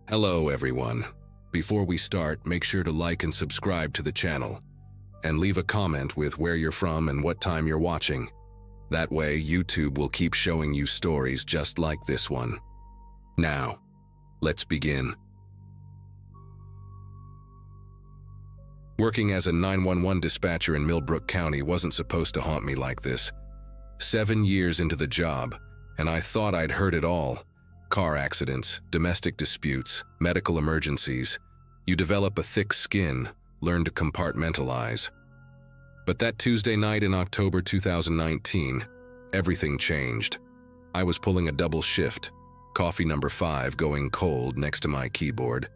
Hello everyone. Before we start, make sure to like and subscribe to the channel, and leave a comment with where you're from and what time you're watching. That way, YouTube will keep showing you stories just like this one. Now, let's begin. Working as a 911 dispatcher in Millbrook County wasn't supposed to haunt me like this. 7 years into the job, and I thought I'd heard it all. Car accidents, domestic disputes, medical emergencies. You develop a thick skin, learn to compartmentalize. But that Tuesday night in October 2019, everything changed. I was pulling a double shift, coffee number 5 going cold next to my keyboard,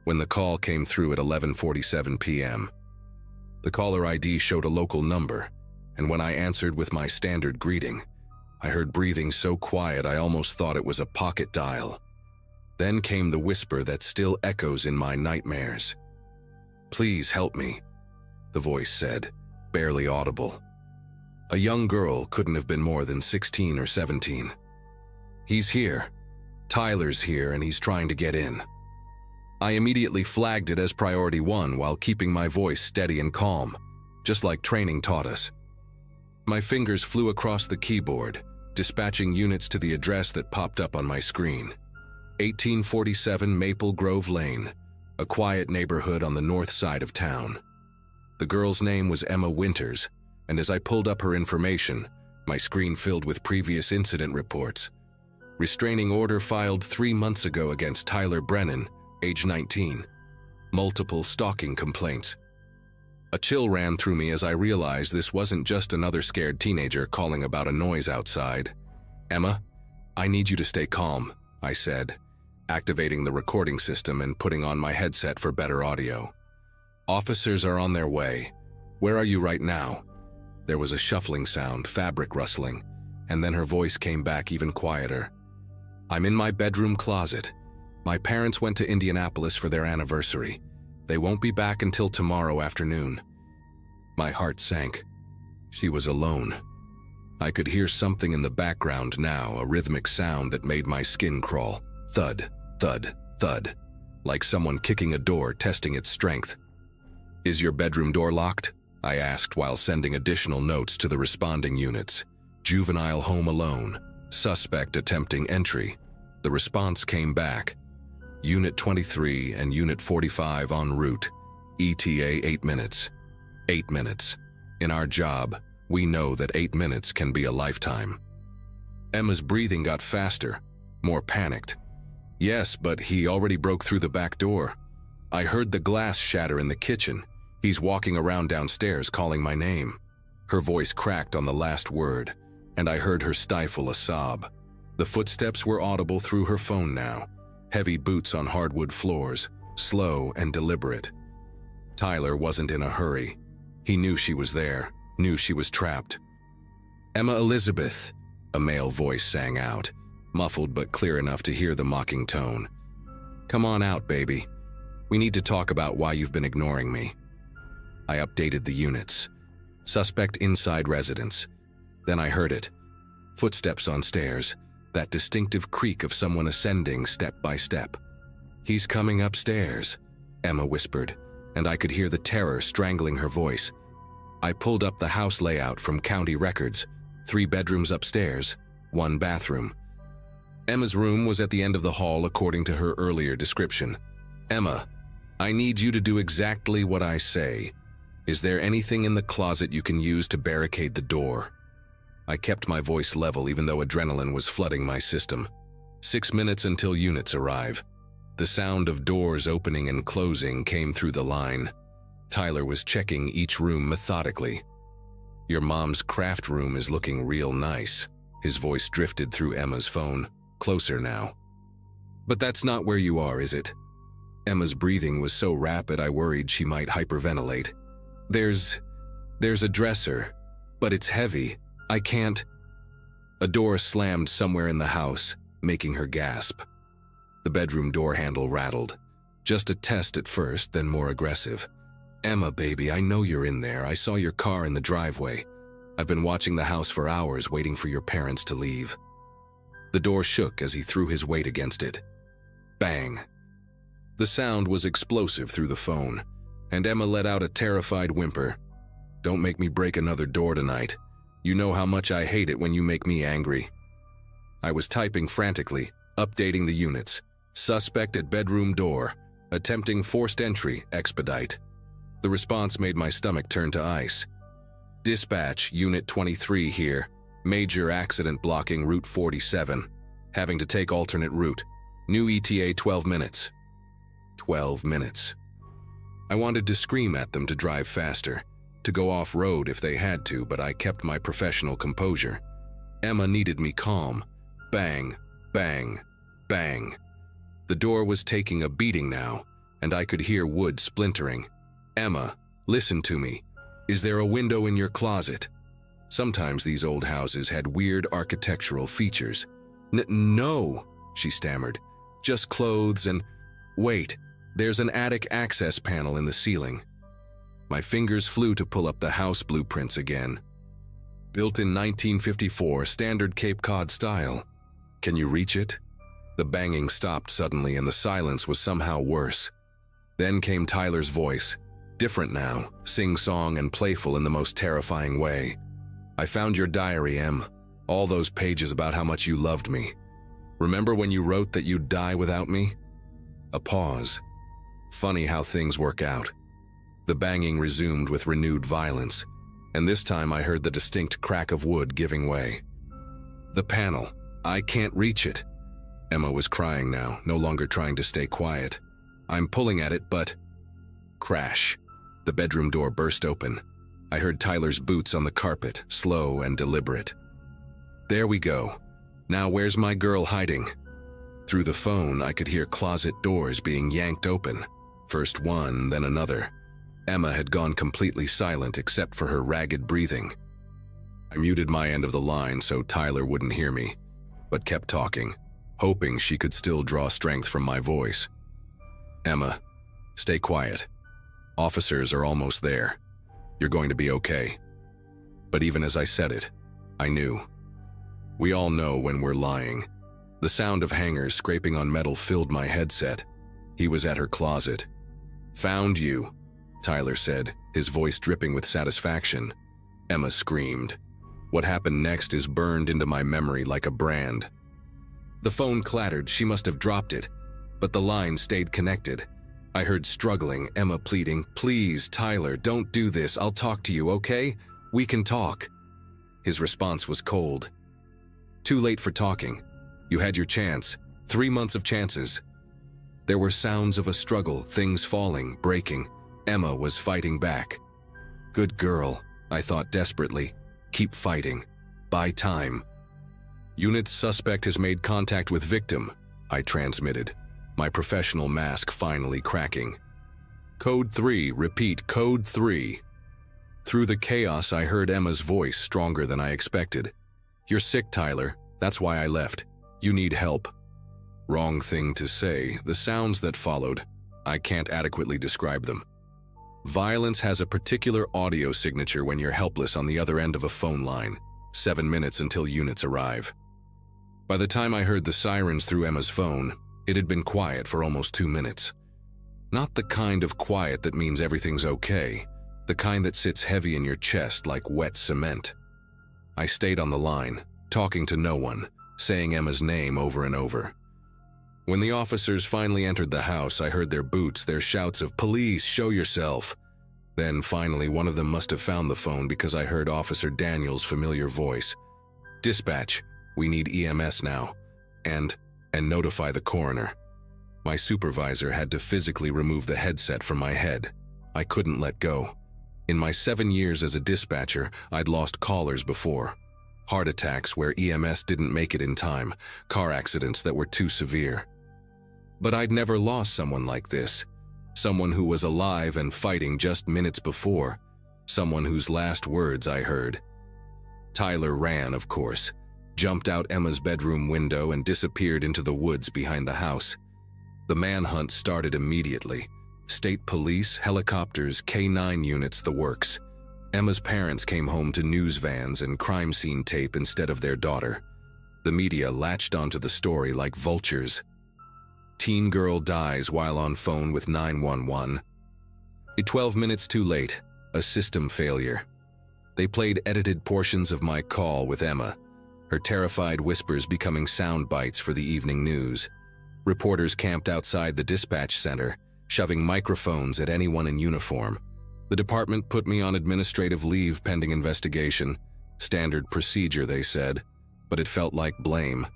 when the call came through at 11:47 p.m. The caller ID showed a local number, and when I answered with my standard greeting, I heard breathing so quiet I almost thought it was a pocket dial. Then came the whisper that still echoes in my nightmares. "Please help me," the voice said, barely audible. A young girl couldn't have been more than 16 or 17. "He's here. Tyler's here and he's trying to get in." I immediately flagged it as priority 1 while keeping my voice steady and calm, just like training taught us. My fingers flew across the keyboard, dispatching units to the address that popped up on my screen. 1847 Maple Grove Lane, a quiet neighborhood on the north side of town. The girl's name was Emma Winters, and as I pulled up her information, my screen filled with previous incident reports. Restraining order filed 3 months ago against Tyler Brennan, age 19. Multiple stalking complaints. A chill ran through me as I realized this wasn't just another scared teenager calling about a noise outside. "Emma, I need you to stay calm," I said, activating the recording system and putting on my headset for better audio. "Officers are on their way. Where are you right now?" There was a shuffling sound, fabric rustling, and then her voice came back even quieter. "I'm in my bedroom closet. My parents went to Indianapolis for their anniversary. They won't be back until tomorrow afternoon." My heart sank. She was alone. I could hear something in the background now, a rhythmic sound that made my skin crawl. Thud, thud, thud, like someone kicking a door, testing its strength. "Is your bedroom door locked?" I asked while sending additional notes to the responding units. "Juvenile home alone. Suspect attempting entry." The response came back. "Unit 23 and Unit 45 en route. ETA 8 minutes. 8 minutes. In our job, we know that 8 minutes can be a lifetime." Emma's breathing got faster, more panicked. "Yes, but he already broke through the back door. I heard the glass shatter in the kitchen. He's walking around downstairs calling my name." Her voice cracked on the last word, and I heard her stifle a sob. The footsteps were audible through her phone now. Heavy boots on hardwood floors, slow and deliberate. Tyler wasn't in a hurry. He knew she was there, knew she was trapped. "Emma Elizabeth," a male voice sang out, muffled but clear enough to hear the mocking tone. "Come on out, baby. We need to talk about why you've been ignoring me." I updated the units. Suspect inside residence. Then I heard it. Footsteps on stairs. That distinctive creak of someone ascending step by step. "He's coming upstairs," Emma whispered, and I could hear the terror strangling her voice. I pulled up the house layout from county records. 3 bedrooms upstairs, 1 bathroom. Emma's room was at the end of the hall according to her earlier description. "Emma, I need you to do exactly what I say. Is there anything in the closet you can use to barricade the door?" I kept my voice level even though adrenaline was flooding my system. 6 minutes until units arrive. The sound of doors opening and closing came through the line. Tyler was checking each room methodically. "Your mom's craft room is looking real nice." His voice drifted through Emma's phone, closer now. "But that's not where you are, is it?" Emma's breathing was so rapid I worried she might hyperventilate. There's a dresser, but it's heavy. I can't." A door slammed somewhere in the house, making her gasp. The bedroom door handle rattled. Just a test at first, then more aggressive. "Emma, baby, I know you're in there. I saw your car in the driveway. I've been watching the house for hours waiting for your parents to leave." The door shook as he threw his weight against it. Bang! The sound was explosive through the phone, and Emma let out a terrified whimper. "Don't make me break another door tonight. You know how much I hate it when you make me angry." I was typing frantically, updating the units. Suspect at bedroom door. Attempting forced entry, expedite. The response made my stomach turn to ice. "Dispatch, Unit 23 here. Major accident blocking Route 47. Having to take alternate route. New ETA 12 minutes. 12 minutes. I wanted to scream at them to drive faster, to go off-road if they had to, but I kept my professional composure. Emma needed me calm. Bang, bang, bang. The door was taking a beating now, and I could hear wood splintering. "Emma, listen to me. Is there a window in your closet?" Sometimes these old houses had weird architectural features. No, she stammered. "Just clothes and... Wait, there's an attic access panel in the ceiling." My fingers flew to pull up the house blueprints again. Built in 1954, standard Cape Cod style. Can you reach it? The banging stopped suddenly and the silence was somehow worse. Then came Tyler's voice, different now, sing-song and playful in the most terrifying way. "I found your diary, Em. All those pages about how much you loved me. Remember when you wrote that you'd die without me?" A pause. Funny how things work out. The banging resumed with renewed violence, and this time I heard the distinct crack of wood giving way. "The panel. I can't reach it." Emma was crying now, no longer trying to stay quiet. "I'm pulling at it, but..." Crash. The bedroom door burst open. I heard Tyler's boots on the carpet, slow and deliberate. "There we go. Now where's my girl hiding?" Through the phone, I could hear closet doors being yanked open. First one, then another. Emma had gone completely silent except for her ragged breathing. I muted my end of the line so Tyler wouldn't hear me, but kept talking, hoping she could still draw strength from my voice. "Emma, stay quiet. Officers are almost there. You're going to be okay." But even as I said it, I knew. We all know when we're lying. The sound of hangers scraping on metal filled my headset. He was at her closet. "Found you," Tyler said, his voice dripping with satisfaction. Emma screamed. What happened next is burned into my memory like a brand. The phone clattered, she must have dropped it, but the line stayed connected. I heard struggling, Emma pleading, "Please, Tyler, don't do this, I'll talk to you, okay? We can talk." His response was cold. "Too late for talking. You had your chance. 3 months of chances." There were sounds of a struggle, things falling, breaking. Emma was fighting back. "Good girl," I thought desperately. "Keep fighting. Buy time." "Unit suspect has made contact with victim," I transmitted, my professional mask finally cracking. "Code 3, repeat, code 3. Through the chaos, I heard Emma's voice stronger than I expected. "You're sick, Tyler. That's why I left. You need help." Wrong thing to say. The sounds that followed, I can't adequately describe them. Violence has a particular audio signature when you're helpless on the other end of a phone line. 7 minutes until units arrive. By the time I heard the sirens through Emma's phone, it had been quiet for almost 2 minutes. Not the kind of quiet that means everything's okay, the kind that sits heavy in your chest like wet cement. I stayed on the line, talking to no one, saying Emma's name over and over. When the officers finally entered the house, I heard their boots, their shouts of, "Police, show yourself." Then finally one of them must have found the phone because I heard Officer Daniel's familiar voice. "Dispatch, we need EMS now, and notify the coroner." My supervisor had to physically remove the headset from my head. I couldn't let go. In my 7 years as a dispatcher, I'd lost callers before. Heart attacks where EMS didn't make it in time, car accidents that were too severe. But I'd never lost someone like this. Someone who was alive and fighting just minutes before. Someone whose last words I heard. Tyler ran, of course, jumped out Emma's bedroom window and disappeared into the woods behind the house. The manhunt started immediately. State police, helicopters, K9 units, the works. Emma's parents came home to news vans and crime scene tape instead of their daughter. The media latched onto the story like vultures. Teen girl dies while on phone with 911. 12 minutes too late. A system failure. They played edited portions of my call with Emma, her terrified whispers becoming sound bites for the evening news. Reporters camped outside the dispatch center, shoving microphones at anyone in uniform. The department put me on administrative leave pending investigation. Standard procedure, they said, but it felt like blame.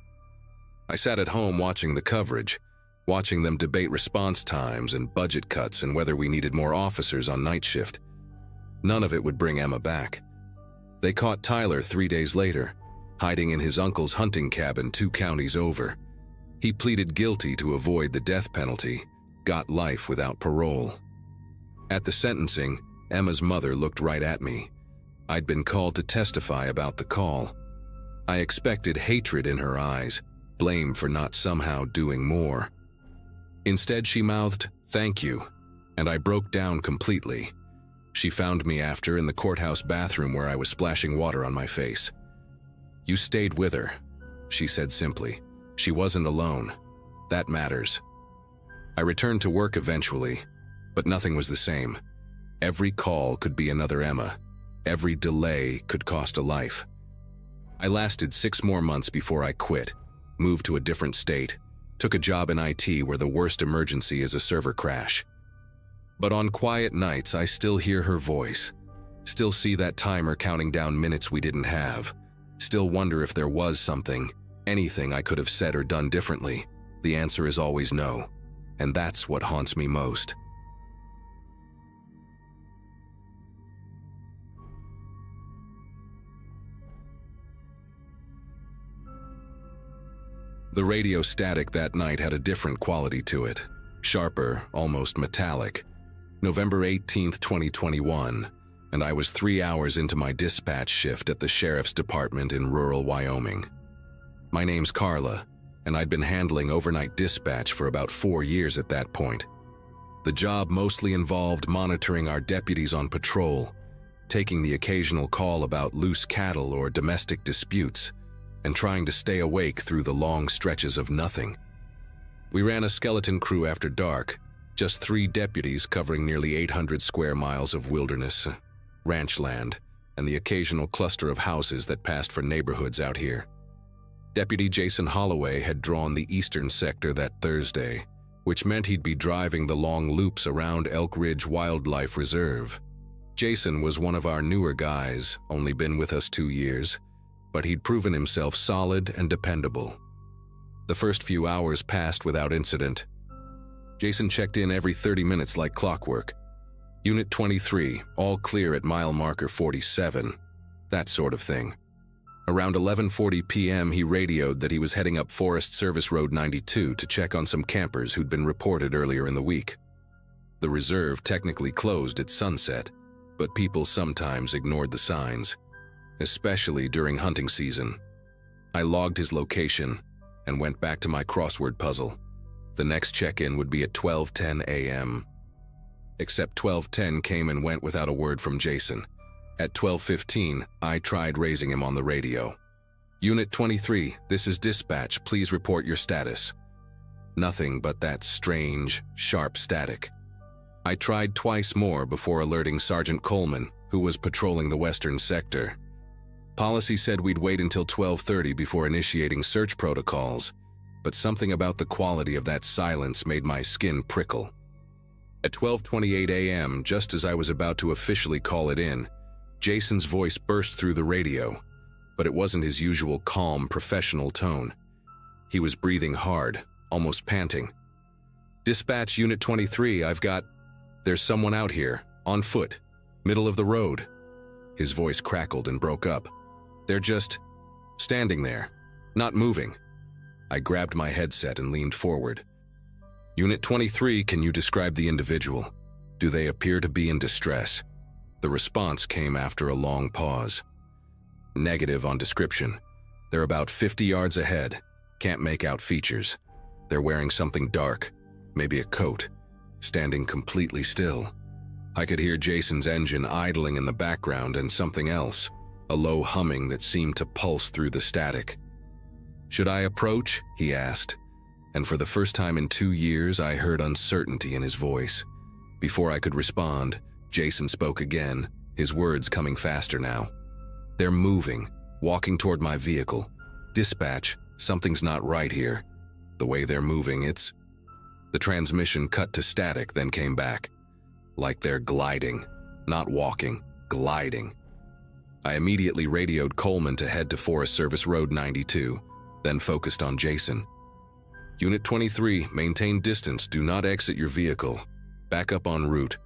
I sat at home watching the coverage, watching them debate response times and budget cuts and whether we needed more officers on night shift. None of it would bring Emma back. They caught Tyler 3 days later, hiding in his uncle's hunting cabin 2 counties over. He pleaded guilty to avoid the death penalty, got life without parole. At the sentencing, Emma's mother looked right at me. I'd been called to testify about the call. I expected hatred in her eyes, blame for not somehow doing more. Instead, she mouthed, "Thank you," and I broke down completely. She found me after in the courthouse bathroom where I was splashing water on my face. "You stayed with her," she said simply. "She wasn't alone. That matters." I returned to work eventually, but nothing was the same. Every call could be another Emma. Every delay could cost a life. I lasted 6 more months before I quit, moved to a different state, took a job in IT where the worst emergency is a server crash. But on quiet nights, I still hear her voice, still see that timer counting down minutes we didn't have, still wonder if there was something, anything I could have said or done differently. The answer is always no, and that's what haunts me most. The radio static that night had a different quality to it, sharper, almost metallic. November 18th, 2021, and I was 3 hours into my dispatch shift at the sheriff's department in rural Wyoming. My name's Carla, and I'd been handling overnight dispatch for about 4 years at that point. The job mostly involved monitoring our deputies on patrol, taking the occasional call about loose cattle or domestic disputes, and trying to stay awake through the long stretches of nothing. We ran a skeleton crew after dark, just 3 deputies covering nearly 800 square miles of wilderness, ranch land, and the occasional cluster of houses that passed for neighborhoods out here. Deputy Jason Holloway had drawn the eastern sector that Thursday, which meant he'd be driving the long loops around Elk Ridge Wildlife Reserve. Jason was one of our newer guys, only been with us 2 years, but he'd proven himself solid and dependable. The first few hours passed without incident. Jason checked in every 30 minutes like clockwork. Unit 23, all clear at mile marker 47, that sort of thing. Around 11:40 p.m., he radioed that he was heading up Forest Service Road 92 to check on some campers who'd been reported earlier in the week. The reserve technically closed at sunset, but people sometimes ignored the signs, especially during hunting season. I logged his location and went back to my crossword puzzle. The next check-in would be at 12:10 a.m. Except 12:10 came and went without a word from Jason. At 12:15, I tried raising him on the radio. "Unit 23, this is dispatch. Please report your status." Nothing but that strange, sharp static. I tried twice more before alerting Sergeant Coleman, who was patrolling the western sector. Policy said we'd wait until 12:30 before initiating search protocols, but something about the quality of that silence made my skin prickle. At 12:28 a.m., just as I was about to officially call it in, Jason's voice burst through the radio, but it wasn't his usual calm, professional tone. He was breathing hard, almost panting. "Dispatch Unit 23, there's someone out here, on foot, middle of the road." His voice crackled and broke up. "They're just standing there, not moving." I grabbed my headset and leaned forward. "Unit 23, can you describe the individual? Do they appear to be in distress?" The response came after a long pause. "Negative on description. They're about 50 yards ahead. Can't make out features. They're wearing something dark, maybe a coat, standing completely still." I could hear Jason's engine idling in the background and something else, a low humming that seemed to pulse through the static. "Should I approach?" he asked. and for the first time in 2 years, I heard uncertainty in his voice. Before I could respond, Jason spoke again, his words coming faster now. "They're moving, walking toward my vehicle. Dispatch, something's not right here. The way they're moving, it's..." The transmission cut to static, then came back. Like they're gliding, not walking, gliding. I immediately radioed Coleman to head to Forest Service Road 92, then focused on Jason. "Unit 23, maintain distance, do not exit your vehicle. Back up en route."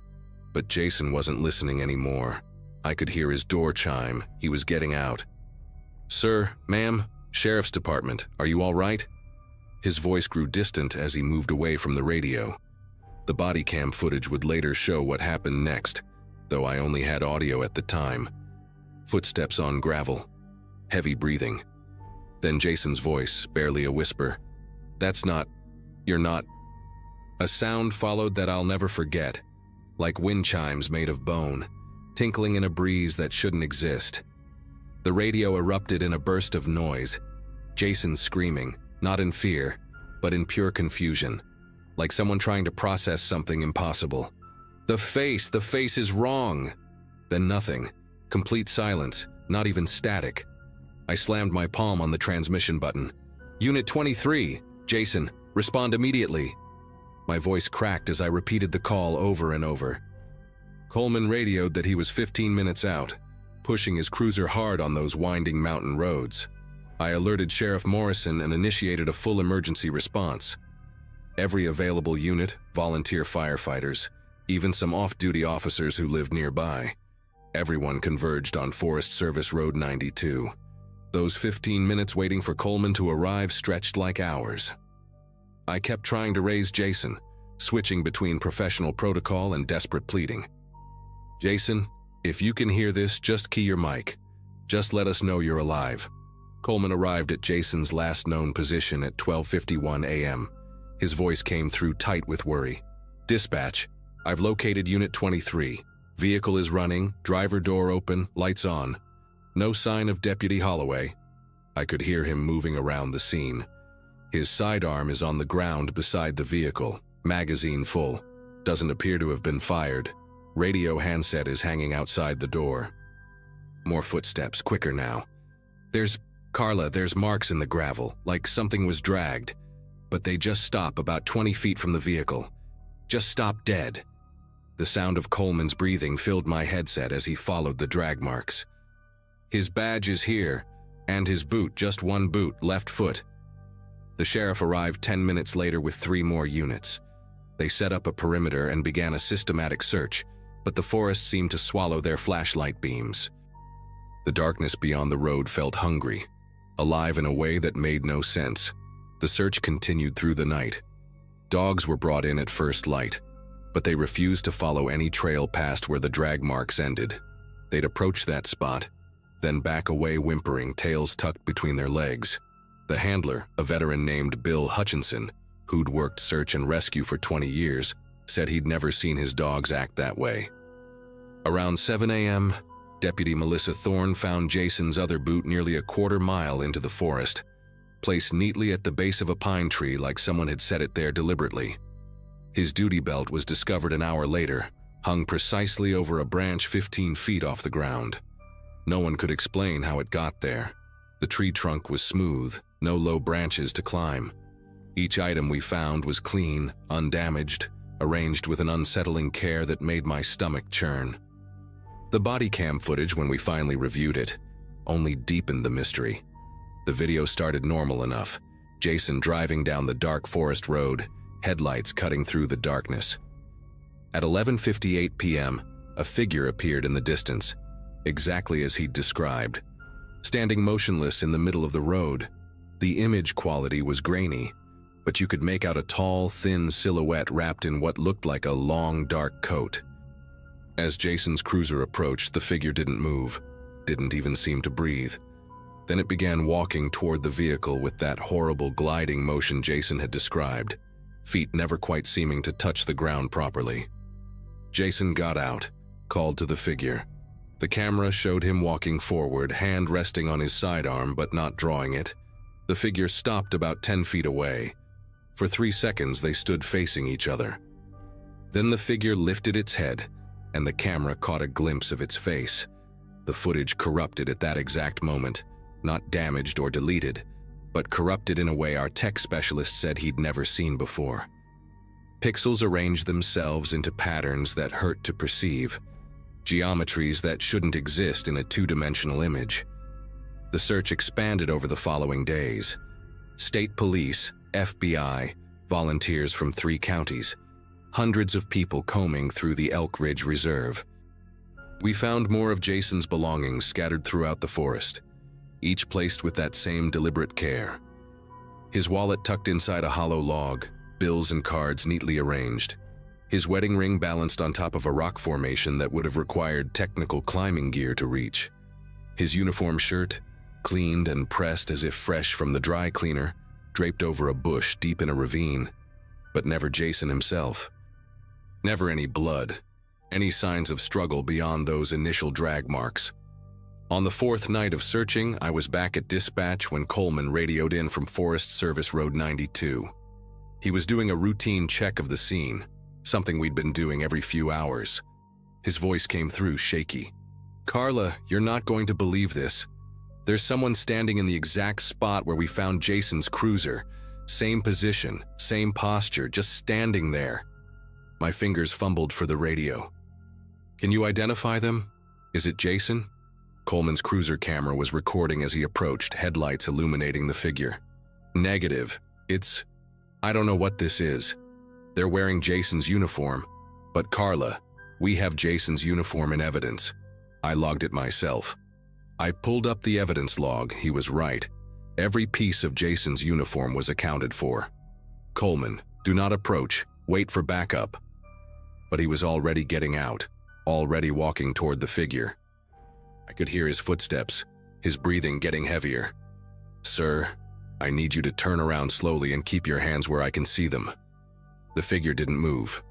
But Jason wasn't listening anymore. I could hear his door chime. He was getting out. "Sir, ma'am, Sheriff's Department, are you all right?" His voice grew distant as he moved away from the radio. The body cam footage would later show what happened next, though I only had audio at the time. Footsteps on gravel. Heavy breathing. Then Jason's voice, barely a whisper. You're not." A sound followed that I'll never forget, like wind chimes made of bone, tinkling in a breeze that shouldn't exist. The radio erupted in a burst of noise, Jason screaming, not in fear, but in pure confusion, like someone trying to process something impossible. The face is wrong!" Then nothing, complete silence, not even static. I slammed my palm on the transmission button. "Unit 23, Jason, respond immediately." My voice cracked as I repeated the call over and over. Coleman radioed that he was 15 minutes out, pushing his cruiser hard on those winding mountain roads. I alerted Sheriff Morrison and initiated a full emergency response. Every available unit, volunteer firefighters, even some off-duty officers who lived nearby. Everyone converged on Forest Service Road 92. Those 15 minutes waiting for Coleman to arrive stretched like hours. I kept trying to raise Jason, switching between professional protocol and desperate pleading. "Jason, if you can hear this, just key your mic. Just let us know you're alive." Coleman arrived at Jason's last known position at 12:51 a.m. His voice came through tight with worry. "Dispatch, I've located Unit 23. Vehicle is running, driver door open, lights on. No sign of Deputy Holloway." I could hear him moving around the scene. His sidearm is on the ground beside the vehicle, magazine full. Doesn't appear to have been fired. Radio handset is hanging outside the door. More footsteps, quicker now. There's marks in the gravel, like something was dragged. But they just stop about 20 feet from the vehicle. Just stop dead. The sound of Coleman's breathing filled my headset as he followed the drag marks. "His badge is here, and his boot, just one boot, left foot." The sheriff arrived 10 minutes later with 3 more units. They set up a perimeter and began a systematic search, but the forest seemed to swallow their flashlight beams. The darkness beyond the road felt hungry, alive in a way that made no sense. The search continued through the night. Dogs were brought in at first light, but they refused to follow any trail past where the drag marks ended. They'd approach that spot, then back away whimpering, tails tucked between their legs. The handler, a veteran named Bill Hutchinson, who'd worked search and rescue for 20 years, said he'd never seen his dogs act that way. Around 7 a.m., Deputy Melissa Thorne found Jason's other boot nearly a quarter-mile into the forest, placed neatly at the base of a pine tree like someone had set it there deliberately. His duty belt was discovered an hour later, hung precisely over a branch 15 feet off the ground. No one could explain how it got there. The tree trunk was smooth, no low branches to climb. Each item we found was clean, undamaged, arranged with an unsettling care that made my stomach churn. The body cam footage, when we finally reviewed it, only deepened the mystery. The video started normal enough, Jason driving down the dark forest road, headlights cutting through the darkness. At 11:58 p.m., a figure appeared in the distance, exactly as he'd described. Standing motionless in the middle of the road, the image quality was grainy, but you could make out a tall, thin silhouette wrapped in what looked like a long, dark coat. As Jason's cruiser approached, the figure didn't move, didn't even seem to breathe. Then it began walking toward the vehicle with that horrible gliding motion Jason had described, feet never quite seeming to touch the ground properly. Jason got out, called to the figure. The camera showed him walking forward, hand resting on his sidearm but not drawing it. The figure stopped about 10 feet away. For 3 seconds, they stood facing each other. Then the figure lifted its head, and the camera caught a glimpse of its face. The footage corrupted at that exact moment, not damaged or deleted, but corrupted in a way our tech specialist said he'd never seen before. Pixels arranged themselves into patterns that hurt to perceive, geometries that shouldn't exist in a two-dimensional image. The search expanded over the following days. State police, FBI, volunteers from 3 counties, hundreds of people combing through the Elk Ridge Reserve. We found more of Jason's belongings scattered throughout the forest, each placed with that same deliberate care. His wallet tucked inside a hollow log, bills and cards neatly arranged. His wedding ring balanced on top of a rock formation that would have required technical climbing gear to reach. His uniform shirt, cleaned and pressed as if fresh from the dry cleaner, draped over a bush deep in a ravine, but never Jason himself. Never any blood, any signs of struggle beyond those initial drag marks. On the 4th night of searching, I was back at dispatch when Coleman radioed in from Forest Service Road 92. He was doing a routine check of the scene, something we'd been doing every few hours. His voice came through shaky. "Carla, you're not going to believe this. There's someone standing in the exact spot where we found Jason's cruiser. Same position, same posture, just standing there." My fingers fumbled for the radio. "Can you identify them? Is it Jason?" Coleman's cruiser camera was recording as he approached, headlights illuminating the figure. "Negative. I don't know what this is. They're wearing Jason's uniform. But Carla, we have Jason's uniform in evidence. I logged it myself." I pulled up the evidence log. He was right. Every piece of Jason's uniform was accounted for. "Coleman, do not approach. Wait for backup." But he was already getting out, already walking toward the figure. I could hear his footsteps, his breathing getting heavier. "Sir, I need you to turn around slowly and keep your hands where I can see them." The figure didn't move.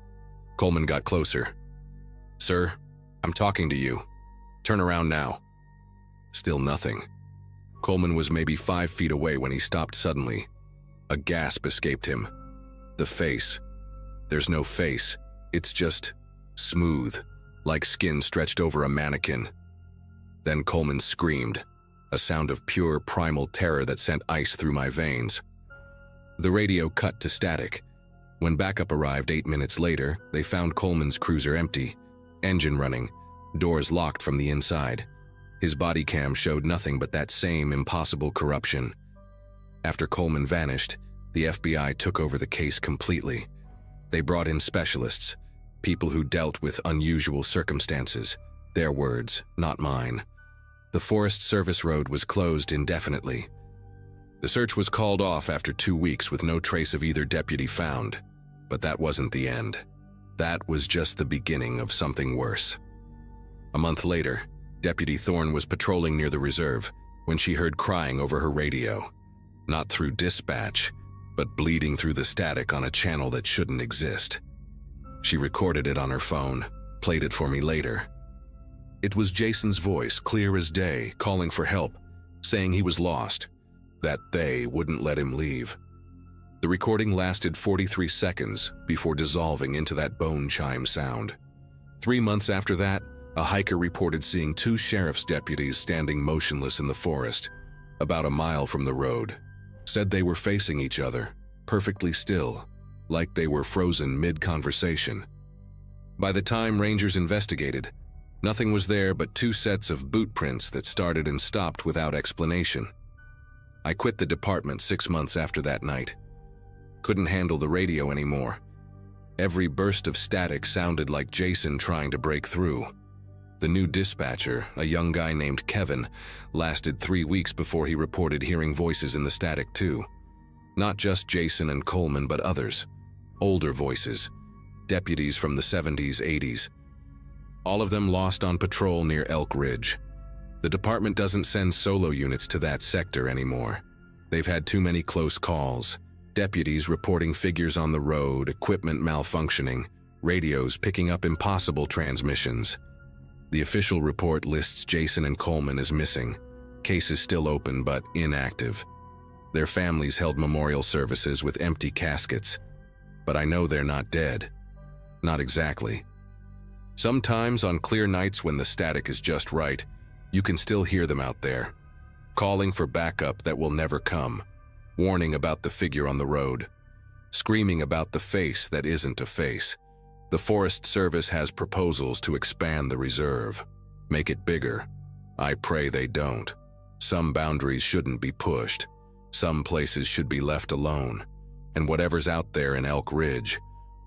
Coleman got closer. "Sir, I'm talking to you. Turn around now." Still nothing. Coleman was maybe 5 feet away when he stopped suddenly. A gasp escaped him. The face. There's no face. It's just smooth, like skin stretched over a mannequin. Then Coleman screamed, a sound of pure primal terror that sent ice through my veins. The radio cut to static. When backup arrived 8 minutes later, they found Coleman's cruiser empty, engine running, doors locked from the inside. His body cam showed nothing but that same impossible corruption. After Coleman vanished, the FBI took over the case completely. They brought in specialists, people who dealt with unusual circumstances. Their words, not mine. The Forest Service Road was closed indefinitely. The search was called off after 2 weeks with no trace of either deputy found. But that wasn't the end. That was just the beginning of something worse. A month later, Deputy Thorne was patrolling near the reserve when she heard crying over her radio. Not through dispatch, but bleeding through the static on a channel that shouldn't exist. She recorded it on her phone, played it for me later. It was Jason's voice, clear as day, calling for help, saying he was lost, that they wouldn't let him leave. The recording lasted 43 seconds before dissolving into that bone chime sound. 3 months after that, a hiker reported seeing 2 sheriff's deputies standing motionless in the forest, about a mile from the road. Said they were facing each other, perfectly still, like they were frozen mid-conversation. By the time rangers investigated, nothing was there but 2 sets of boot prints that started and stopped without explanation. I quit the department 6 months after that night. Couldn't handle the radio anymore. Every burst of static sounded like Jason trying to break through. The new dispatcher, a young guy named Kevin, lasted 3 weeks before he reported hearing voices in the static too. Not just Jason and Coleman, but others. Older voices. Deputies from the 70s, 80s. All of them lost on patrol near Elk Ridge. The department doesn't send solo units to that sector anymore. They've had too many close calls. Deputies reporting figures on the road, equipment malfunctioning, radios picking up impossible transmissions. The official report lists Jason and Coleman as missing. Case is still open but inactive. Their families held memorial services with empty caskets, but I know they're not dead. Not exactly. Sometimes on clear nights when the static is just right, you can still hear them out there, calling for backup that will never come, warning about the figure on the road, screaming about the face that isn't a face. The Forest Service has proposals to expand the reserve, make it bigger. I pray they don't. Some boundaries shouldn't be pushed. Some places should be left alone. And whatever's out there in Elk Ridge,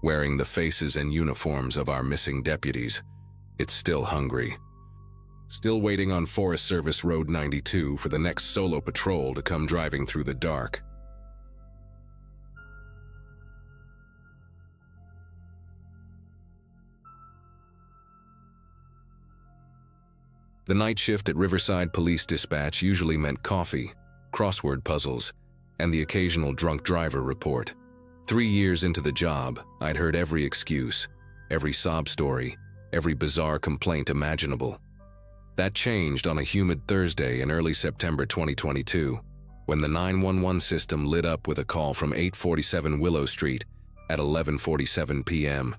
wearing the faces and uniforms of our missing deputies, it's still hungry. Still waiting on Forest Service Road 92 for the next solo patrol to come driving through the dark. The night shift at Riverside Police Dispatch usually meant coffee, crossword puzzles, and the occasional drunk driver report. 3 years into the job, I'd heard every excuse, every sob story, every bizarre complaint imaginable. That changed on a humid Thursday in early September 2022, when the 911 system lit up with a call from 847 Willow Street at 11:47 p.m.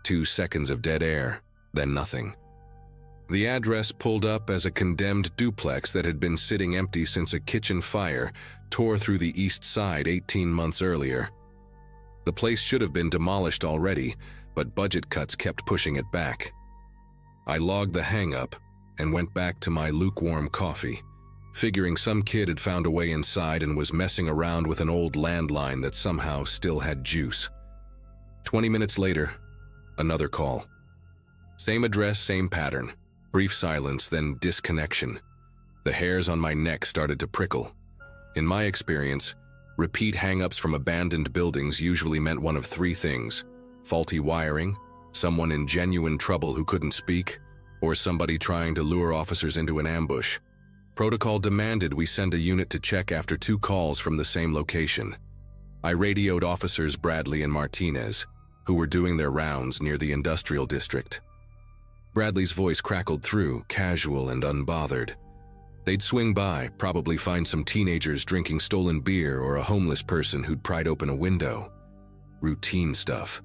2 seconds of dead air, then nothing. The address pulled up as a condemned duplex that had been sitting empty since a kitchen fire tore through the east side 18 months earlier. The place should have been demolished already, but budget cuts kept pushing it back. I logged the hang-up and went back to my lukewarm coffee, figuring some kid had found a way inside and was messing around with an old landline that somehow still had juice. 20 minutes later, another call. Same address, same pattern. Brief silence, then disconnection. The hairs on my neck started to prickle. In my experience, repeat hang-ups from abandoned buildings usually meant one of three things: faulty wiring, someone in genuine trouble who couldn't speak, or somebody trying to lure officers into an ambush. Protocol demanded we send a unit to check after 2 calls from the same location. I radioed Officers Bradley and Martinez, who were doing their rounds near the industrial district. Bradley's voice crackled through, casual and unbothered. They'd swing by, probably find some teenagers drinking stolen beer or a homeless person who'd pried open a window. Routine stuff.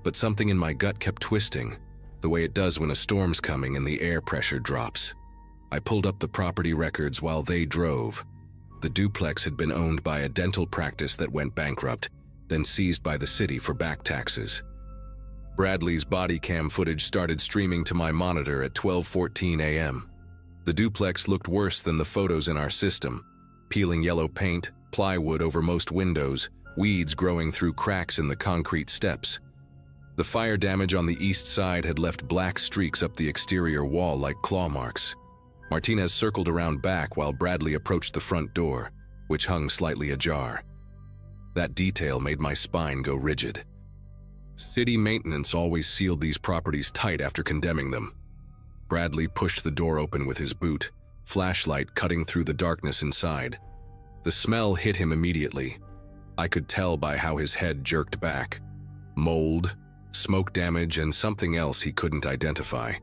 But something in my gut kept twisting, the way it does when a storm's coming and the air pressure drops. I pulled up the property records while they drove. The duplex had been owned by a dental practice that went bankrupt, then seized by the city for back taxes. Bradley's body cam footage started streaming to my monitor at 12:14 a.m. The duplex looked worse than the photos in our system. Peeling yellow paint, plywood over most windows, weeds growing through cracks in the concrete steps. The fire damage on the east side had left black streaks up the exterior wall like claw marks. Martinez circled around back while Bradley approached the front door, which hung slightly ajar. That detail made my spine go rigid. City maintenance always sealed these properties tight after condemning them. Bradley pushed the door open with his boot, flashlight cutting through the darkness inside. The smell hit him immediately. I could tell by how his head jerked back. Mold, smoke damage, and something else he couldn't identify.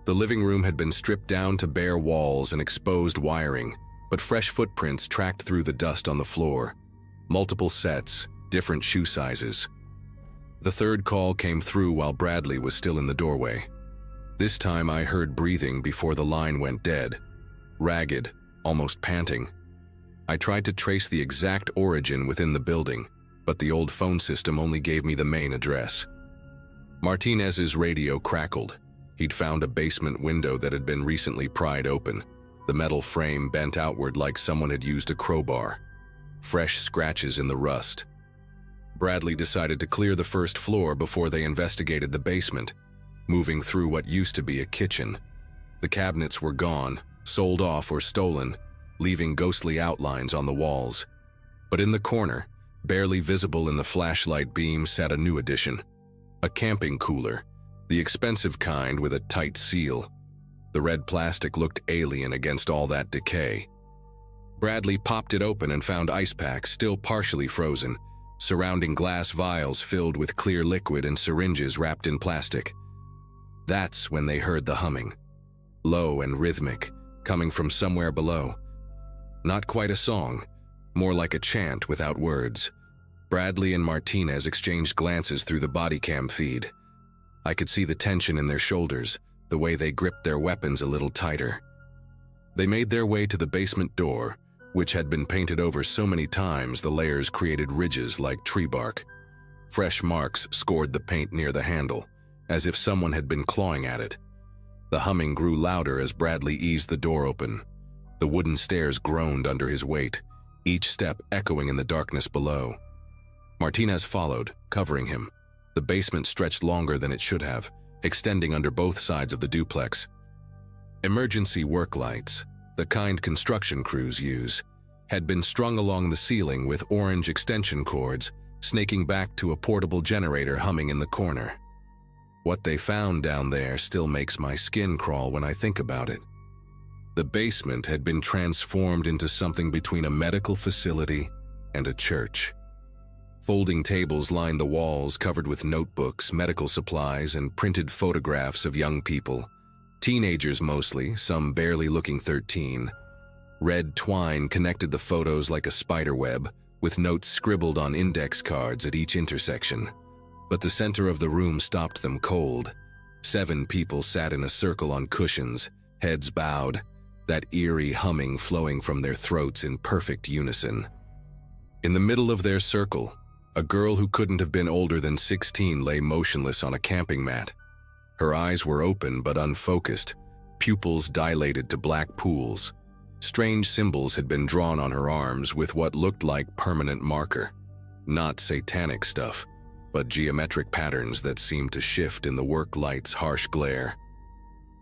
The living room had been stripped down to bare walls and exposed wiring, but fresh footprints tracked through the dust on the floor. Multiple sets, different shoe sizes. The third call came through while Bradley was still in the doorway. This time I heard breathing before the line went dead. Ragged, almost panting. I tried to trace the exact origin within the building, but the old phone system only gave me the main address. Martinez's radio crackled. He'd found a basement window that had been recently pried open, the metal frame bent outward like someone had used a crowbar. Fresh scratches in the rust. Bradley decided to clear the first floor before they investigated the basement, moving through what used to be a kitchen. The cabinets were gone, sold off or stolen, leaving ghostly outlines on the walls. But in the corner, barely visible in the flashlight beam, sat a new addition. A camping cooler, the expensive kind with a tight seal. The red plastic looked alien against all that decay. Bradley popped it open and found ice packs still partially frozen, surrounding glass vials filled with clear liquid and syringes wrapped in plastic. That's when they heard the humming. Low and rhythmic, coming from somewhere below. Not quite a song, more like a chant without words. Bradley and Martinez exchanged glances through the body cam feed. I could see the tension in their shoulders, the way they gripped their weapons a little tighter. They made their way to the basement door, which had been painted over so many times the layers created ridges like tree bark. Fresh marks scored the paint near the handle, as if someone had been clawing at it. The humming grew louder as Bradley eased the door open. The wooden stairs groaned under his weight, each step echoing in the darkness below. Martinez followed, covering him. The basement stretched longer than it should have, extending under both sides of the duplex. Emergency work lights, the kind construction crews use, had been strung along the ceiling with orange extension cords, snaking back to a portable generator humming in the corner. What they found down there still makes my skin crawl when I think about it. The basement had been transformed into something between a medical facility and a church. Folding tables lined the walls covered with notebooks, medical supplies, and printed photographs of young people. Teenagers mostly, some barely looking 13. Red twine connected the photos like a spider web, with notes scribbled on index cards at each intersection. But the center of the room stopped them cold. 7 people sat in a circle on cushions, heads bowed, that eerie humming flowing from their throats in perfect unison. In the middle of their circle, a girl who couldn't have been older than 16 lay motionless on a camping mat. Her eyes were open but unfocused, pupils dilated to black pools. Strange symbols had been drawn on her arms with what looked like permanent marker. Not satanic stuff, but geometric patterns that seemed to shift in the work light's harsh glare.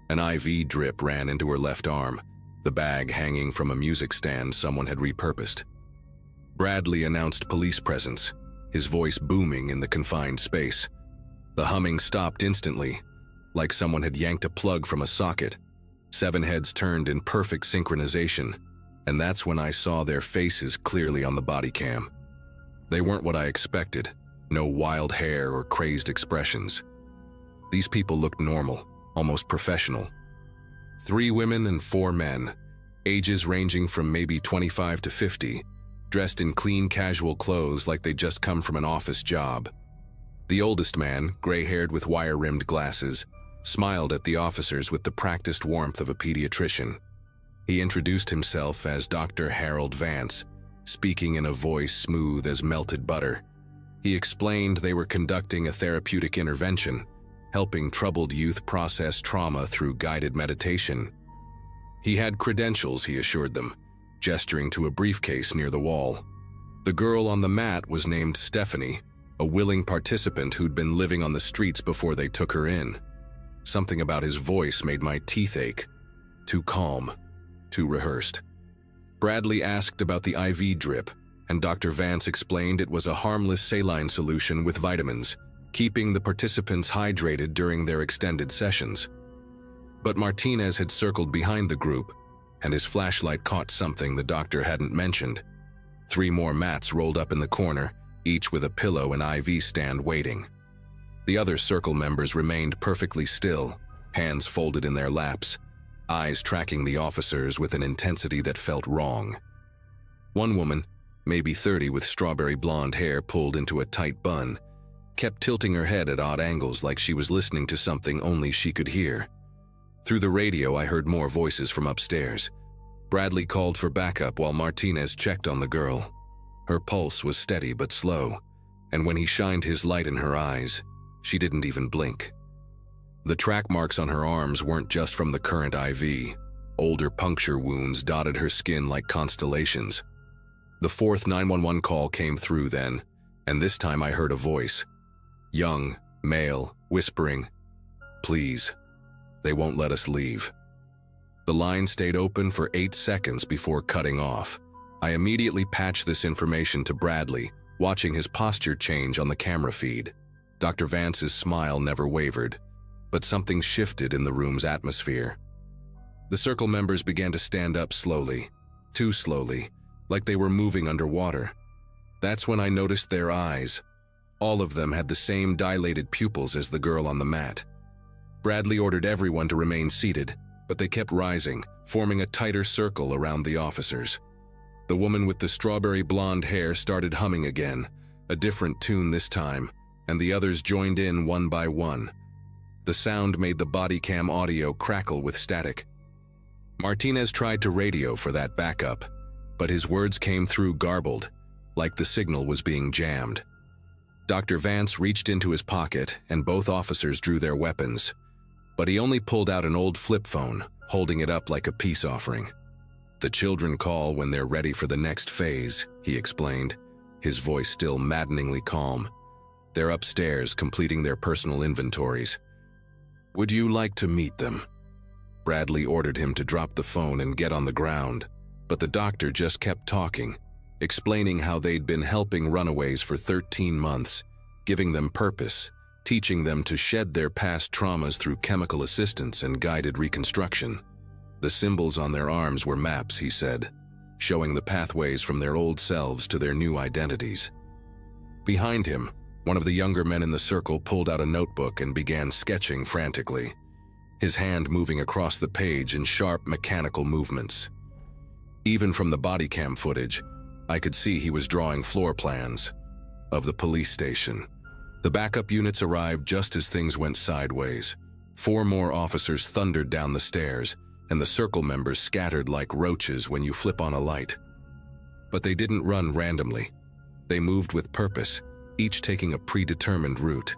An IV drip ran into her left arm, the bag hanging from a music stand someone had repurposed. Bradley announced police presence, his voice booming in the confined space. The humming stopped instantly, like someone had yanked a plug from a socket. 7 heads turned in perfect synchronization, and that's when I saw their faces clearly on the body cam. They weren't what I expected, no wild hair or crazed expressions. These people looked normal, almost professional. 3 women and 4 men, ages ranging from maybe 25 to 50, dressed in clean casual clothes like they'd just come from an office job. The oldest man, gray-haired with wire-rimmed glasses, smiled at the officers with the practiced warmth of a pediatrician. He introduced himself as Dr. Harold Vance, speaking in a voice smooth as melted butter. He explained they were conducting a therapeutic intervention, helping troubled youth process trauma through guided meditation. He had credentials, he assured them, gesturing to a briefcase near the wall. The girl on the mat was named Stephanie, a willing participant who'd been living on the streets before they took her in. Something about his voice made my teeth ache. Too calm, too rehearsed. Bradley asked about the IV drip, and Dr. Vance explained it was a harmless saline solution with vitamins, keeping the participants hydrated during their extended sessions. But Martinez had circled behind the group, and his flashlight caught something the doctor hadn't mentioned. 3 more mats rolled up in the corner, each with a pillow and IV stand waiting. The other circle members remained perfectly still, hands folded in their laps, eyes tracking the officers with an intensity that felt wrong. One woman, maybe 30 with strawberry blonde hair pulled into a tight bun, kept tilting her head at odd angles like she was listening to something only she could hear. Through the radio, I heard more voices from upstairs. Bradley called for backup while Martinez checked on the girl. Her pulse was steady but slow, and when he shined his light in her eyes, she didn't even blink. The track marks on her arms weren't just from the current IV. Older puncture wounds dotted her skin like constellations. The 4th 911 call came through then, and this time I heard a voice. Young, male, whispering, "Please, they won't let us leave." The line stayed open for 8 seconds before cutting off. I immediately patched this information to Bradley, watching his posture change on the camera feed. Dr. Vance's smile never wavered, but something shifted in the room's atmosphere. The circle members began to stand up slowly, too slowly, like they were moving underwater. That's when I noticed their eyes. All of them had the same dilated pupils as the girl on the mat. Bradley ordered everyone to remain seated, but they kept rising, forming a tighter circle around the officers. The woman with the strawberry blonde hair started humming again, a different tune this time, and the others joined in one by one. The sound made the body cam audio crackle with static. Martinez tried to radio for that backup, but his words came through garbled, like the signal was being jammed. Dr. Vance reached into his pocket and both officers drew their weapons, but he only pulled out an old flip phone, holding it up like a peace offering. "The children call when they're ready for the next phase," he explained, his voice still maddeningly calm. "They're upstairs completing their personal inventories. Would you like to meet them?" Bradley ordered him to drop the phone and get on the ground, but the doctor just kept talking, explaining how they'd been helping runaways for 13 months, giving them purpose, teaching them to shed their past traumas through chemical assistance and guided reconstruction. The symbols on their arms were maps, he said, showing the pathways from their old selves to their new identities. Behind him, one of the younger men in the circle pulled out a notebook and began sketching frantically, his hand moving across the page in sharp mechanical movements. Even from the body cam footage, I could see he was drawing floor plans of the police station. The backup units arrived just as things went sideways. 4 more officers thundered down the stairs, and the circle members scattered like roaches when you flip on a light. But they didn't run randomly. They moved with purpose, each taking a predetermined route.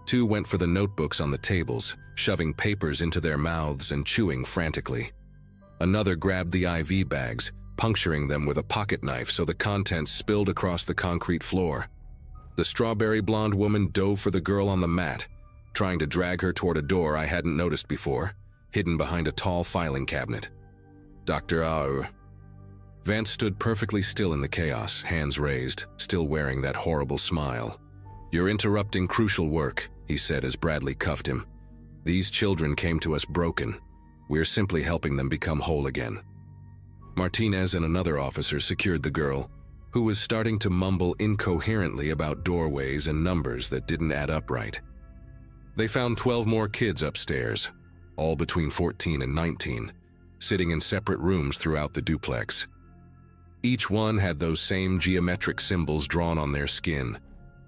2 went for the notebooks on the tables, shoving papers into their mouths and chewing frantically. Another grabbed the IV bags, puncturing them with a pocket knife so the contents spilled across the concrete floor. The strawberry blonde woman dove for the girl on the mat, trying to drag her toward a door I hadn't noticed before, hidden behind a tall filing cabinet. "Dr. Auer." Vance stood perfectly still in the chaos, hands raised, still wearing that horrible smile. "You're interrupting crucial work," he said as Bradley cuffed him. "These children came to us broken. We're simply helping them become whole again." Martinez and another officer secured the girl, who was starting to mumble incoherently about doorways and numbers that didn't add up right. They found 12 more kids upstairs, all between 14 and 19, sitting in separate rooms throughout the duplex. Each one had those same geometric symbols drawn on their skin,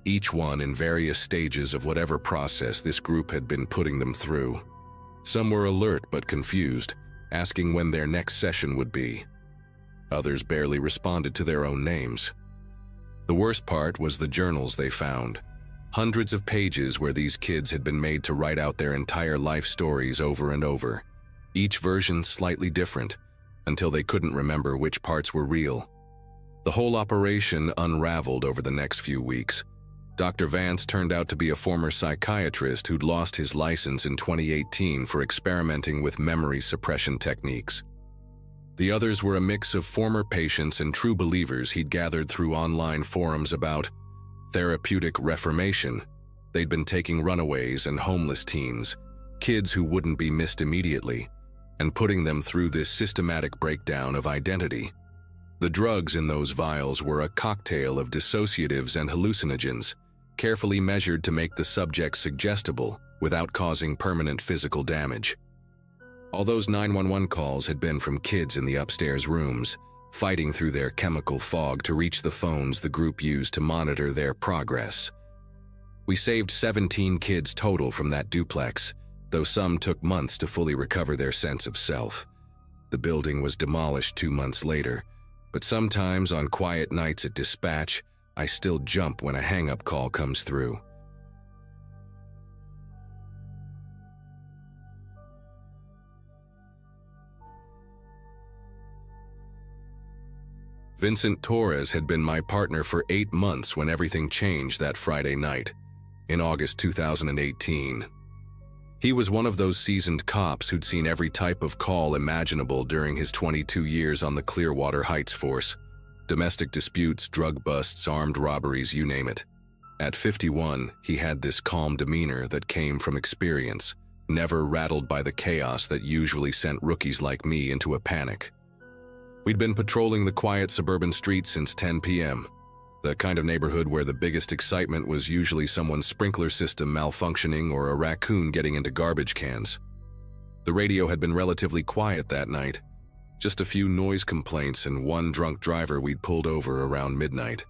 each one in various stages of whatever process this group had been putting them through. Some were alert but confused, asking when their next session would be. Others barely responded to their own names. The worst part was the journals they found. Hundreds of pages where these kids had been made to write out their entire life stories over and over, each version slightly different, until they couldn't remember which parts were real. The whole operation unraveled over the next few weeks. Dr. Vance turned out to be a former psychiatrist who'd lost his license in 2018 for experimenting with memory suppression techniques. The others were a mix of former patients and true believers he'd gathered through online forums about therapeutic reformation. They'd been taking runaways and homeless teens, kids who wouldn't be missed immediately, and putting them through this systematic breakdown of identity. The drugs in those vials were a cocktail of dissociatives and hallucinogens, carefully measured to make the subject suggestible without causing permanent physical damage. All those 911 calls had been from kids in the upstairs rooms, fighting through their chemical fog to reach the phones the group used to monitor their progress. We saved 17 kids total from that duplex, though some took months to fully recover their sense of self. The building was demolished 2 months later, but sometimes on quiet nights at dispatch, I still jump when a hang-up call comes through. Vincent Torres had been my partner for 8 months when everything changed that Friday night, in August 2018. He was one of those seasoned cops who'd seen every type of call imaginable during his 22 years on the Clearwater Heights force. Domestic disputes, drug busts, armed robberies, you name it. At 51, he had this calm demeanor that came from experience, never rattled by the chaos that usually sent rookies like me into a panic. We'd been patrolling the quiet suburban streets since 10 p.m., the kind of neighborhood where the biggest excitement was usually someone's sprinkler system malfunctioning or a raccoon getting into garbage cans. The radio had been relatively quiet that night, Just a few noise complaints and one drunk driver we'd pulled over around midnight.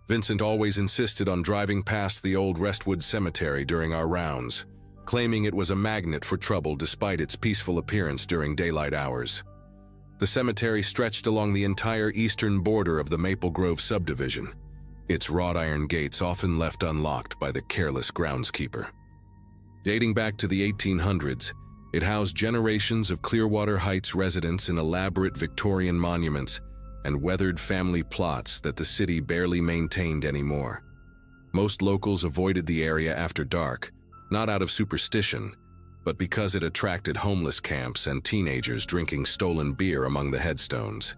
Vincent always insisted on driving past the old Restwood Cemetery during our rounds, claiming it was a magnet for trouble despite its peaceful appearance during daylight hours. The cemetery stretched along the entire eastern border of the Maple Grove subdivision, its wrought iron gates often left unlocked by the careless groundskeeper. Dating back to the 1800s, it housed generations of Clearwater Heights residents in elaborate Victorian monuments and weathered family plots that the city barely maintained anymore. Most locals avoided the area after dark, not out of superstition, but because it attracted homeless camps and teenagers drinking stolen beer among the headstones.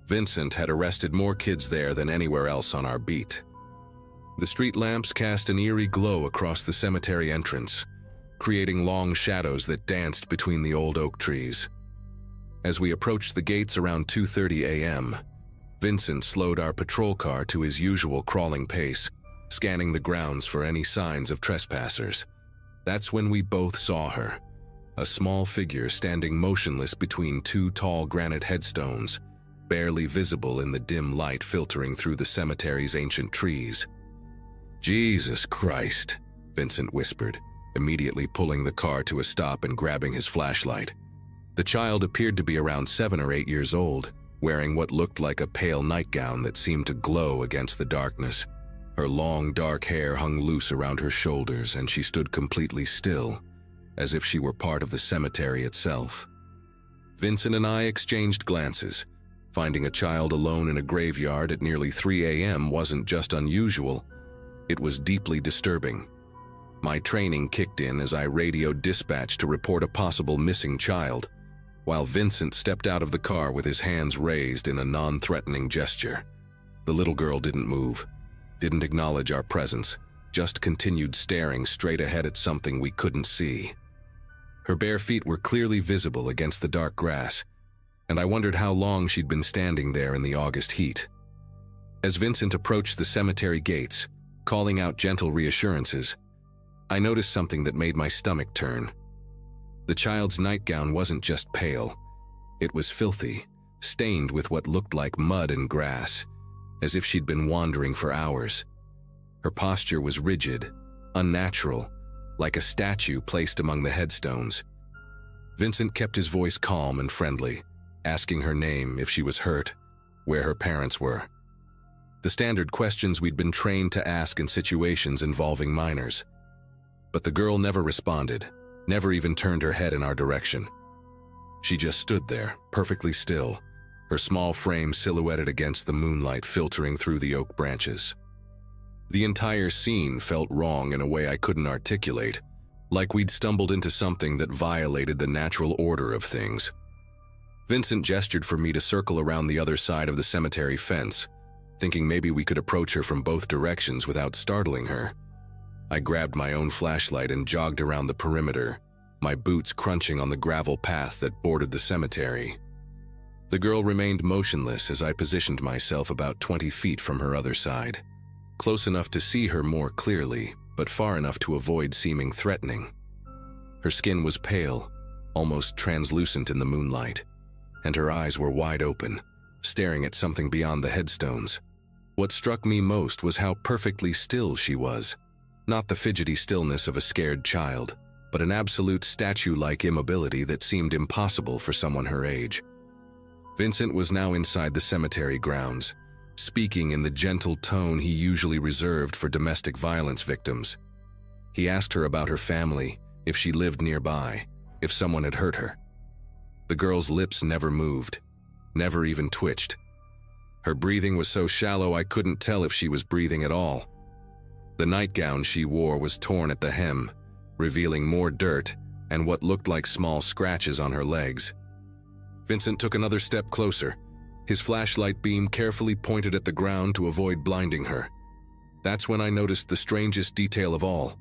Vincent had arrested more kids there than anywhere else on our beat. The street lamps cast an eerie glow across the cemetery entrance, creating long shadows that danced between the old oak trees. As we approached the gates around 2:30 a.m., Vincent slowed our patrol car to his usual crawling pace, scanning the grounds for any signs of trespassers. That's when we both saw her, a small figure standing motionless between two tall granite headstones, barely visible in the dim light filtering through the cemetery's ancient trees. "Jesus Christ," Vincent whispered, immediately pulling the car to a stop and grabbing his flashlight. The child appeared to be around 7 or 8 years old, wearing what looked like a pale nightgown that seemed to glow against the darkness. Her long, dark hair hung loose around her shoulders, and she stood completely still, as if she were part of the cemetery itself. Vincent and I exchanged glances. Finding a child alone in a graveyard at nearly 3 a.m. wasn't just unusual, it was deeply disturbing. My training kicked in as I radioed dispatch to report a possible missing child, while Vincent stepped out of the car with his hands raised in a non-threatening gesture. The little girl didn't move, didn't acknowledge our presence, just continued staring straight ahead at something we couldn't see. Her bare feet were clearly visible against the dark grass, and I wondered how long she'd been standing there in the August heat. As Vincent approached the cemetery gates, calling out gentle reassurances, I noticed something that made my stomach turn. The child's nightgown wasn't just pale. It was filthy, stained with what looked like mud and grass, as if she'd been wandering for hours. Her posture was rigid, unnatural, like a statue placed among the headstones. Vincent kept his voice calm and friendly, asking her name, if she was hurt, where her parents were. The standard questions we'd been trained to ask in situations involving minors. But the girl never responded, never even turned her head in our direction. She just stood there, perfectly still, her small frame silhouetted against the moonlight filtering through the oak branches. The entire scene felt wrong in a way I couldn't articulate, like we'd stumbled into something that violated the natural order of things. Vincent gestured for me to circle around the other side of the cemetery fence, thinking maybe we could approach her from both directions without startling her. I grabbed my own flashlight and jogged around the perimeter, my boots crunching on the gravel path that bordered the cemetery. The girl remained motionless as I positioned myself about 20 feet from her other side, close enough to see her more clearly, but far enough to avoid seeming threatening. Her skin was pale, almost translucent in the moonlight, and her eyes were wide open, staring at something beyond the headstones. What struck me most was how perfectly still she was. Not the fidgety stillness of a scared child, but an absolute statue-like immobility that seemed impossible for someone her age. Vincent was now inside the cemetery grounds, speaking in the gentle tone he usually reserved for domestic violence victims. He asked her about her family, if she lived nearby, if someone had hurt her. The girl's lips never moved, never even twitched. Her breathing was so shallow I couldn't tell if she was breathing at all. The nightgown she wore was torn at the hem, revealing more dirt and what looked like small scratches on her legs. Vincent took another step closer, his flashlight beam carefully pointed at the ground to avoid blinding her. That's when I noticed the strangest detail of all.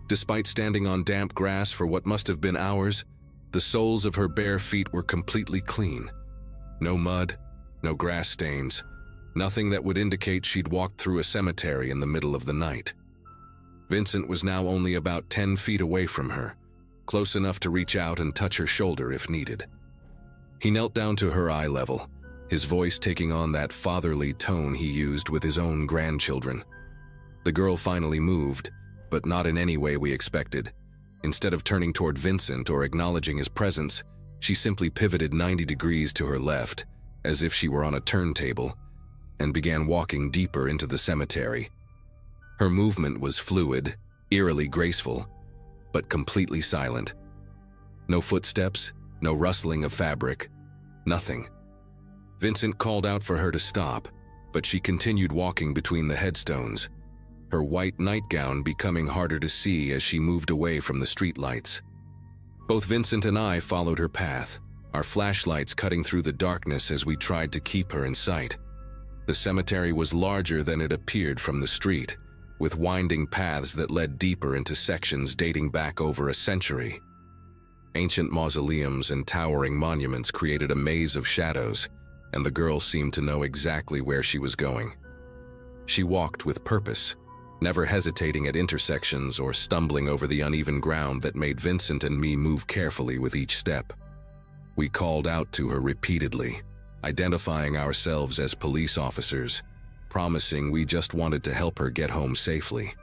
Despite standing on damp grass for what must have been hours, the soles of her bare feet were completely clean. No mud, no grass stains, nothing that would indicate she'd walked through a cemetery in the middle of the night. Vincent was now only about 10 feet away from her, close enough to reach out and touch her shoulder if needed. He knelt down to her eye level, his voice taking on that fatherly tone he used with his own grandchildren. The girl finally moved, but not in any way we expected. Instead of turning toward Vincent or acknowledging his presence, she simply pivoted 90 degrees to her left, as if she were on a turntable, and began walking deeper into the cemetery. Her movement was fluid, eerily graceful, but completely silent. No footsteps, no rustling of fabric, nothing. Vincent called out for her to stop, but she continued walking between the headstones, her white nightgown becoming harder to see as she moved away from the streetlights. Both Vincent and I followed her path, our flashlights cutting through the darkness as we tried to keep her in sight. The cemetery was larger than it appeared from the street, with winding paths that led deeper into sections dating back over a century. Ancient mausoleums and towering monuments created a maze of shadows, and the girl seemed to know exactly where she was going. She walked with purpose, never hesitating at intersections or stumbling over the uneven ground that made Vincent and me move carefully with each step. We called out to her repeatedly, identifying ourselves as police officers, promising we just wanted to help her get home safely.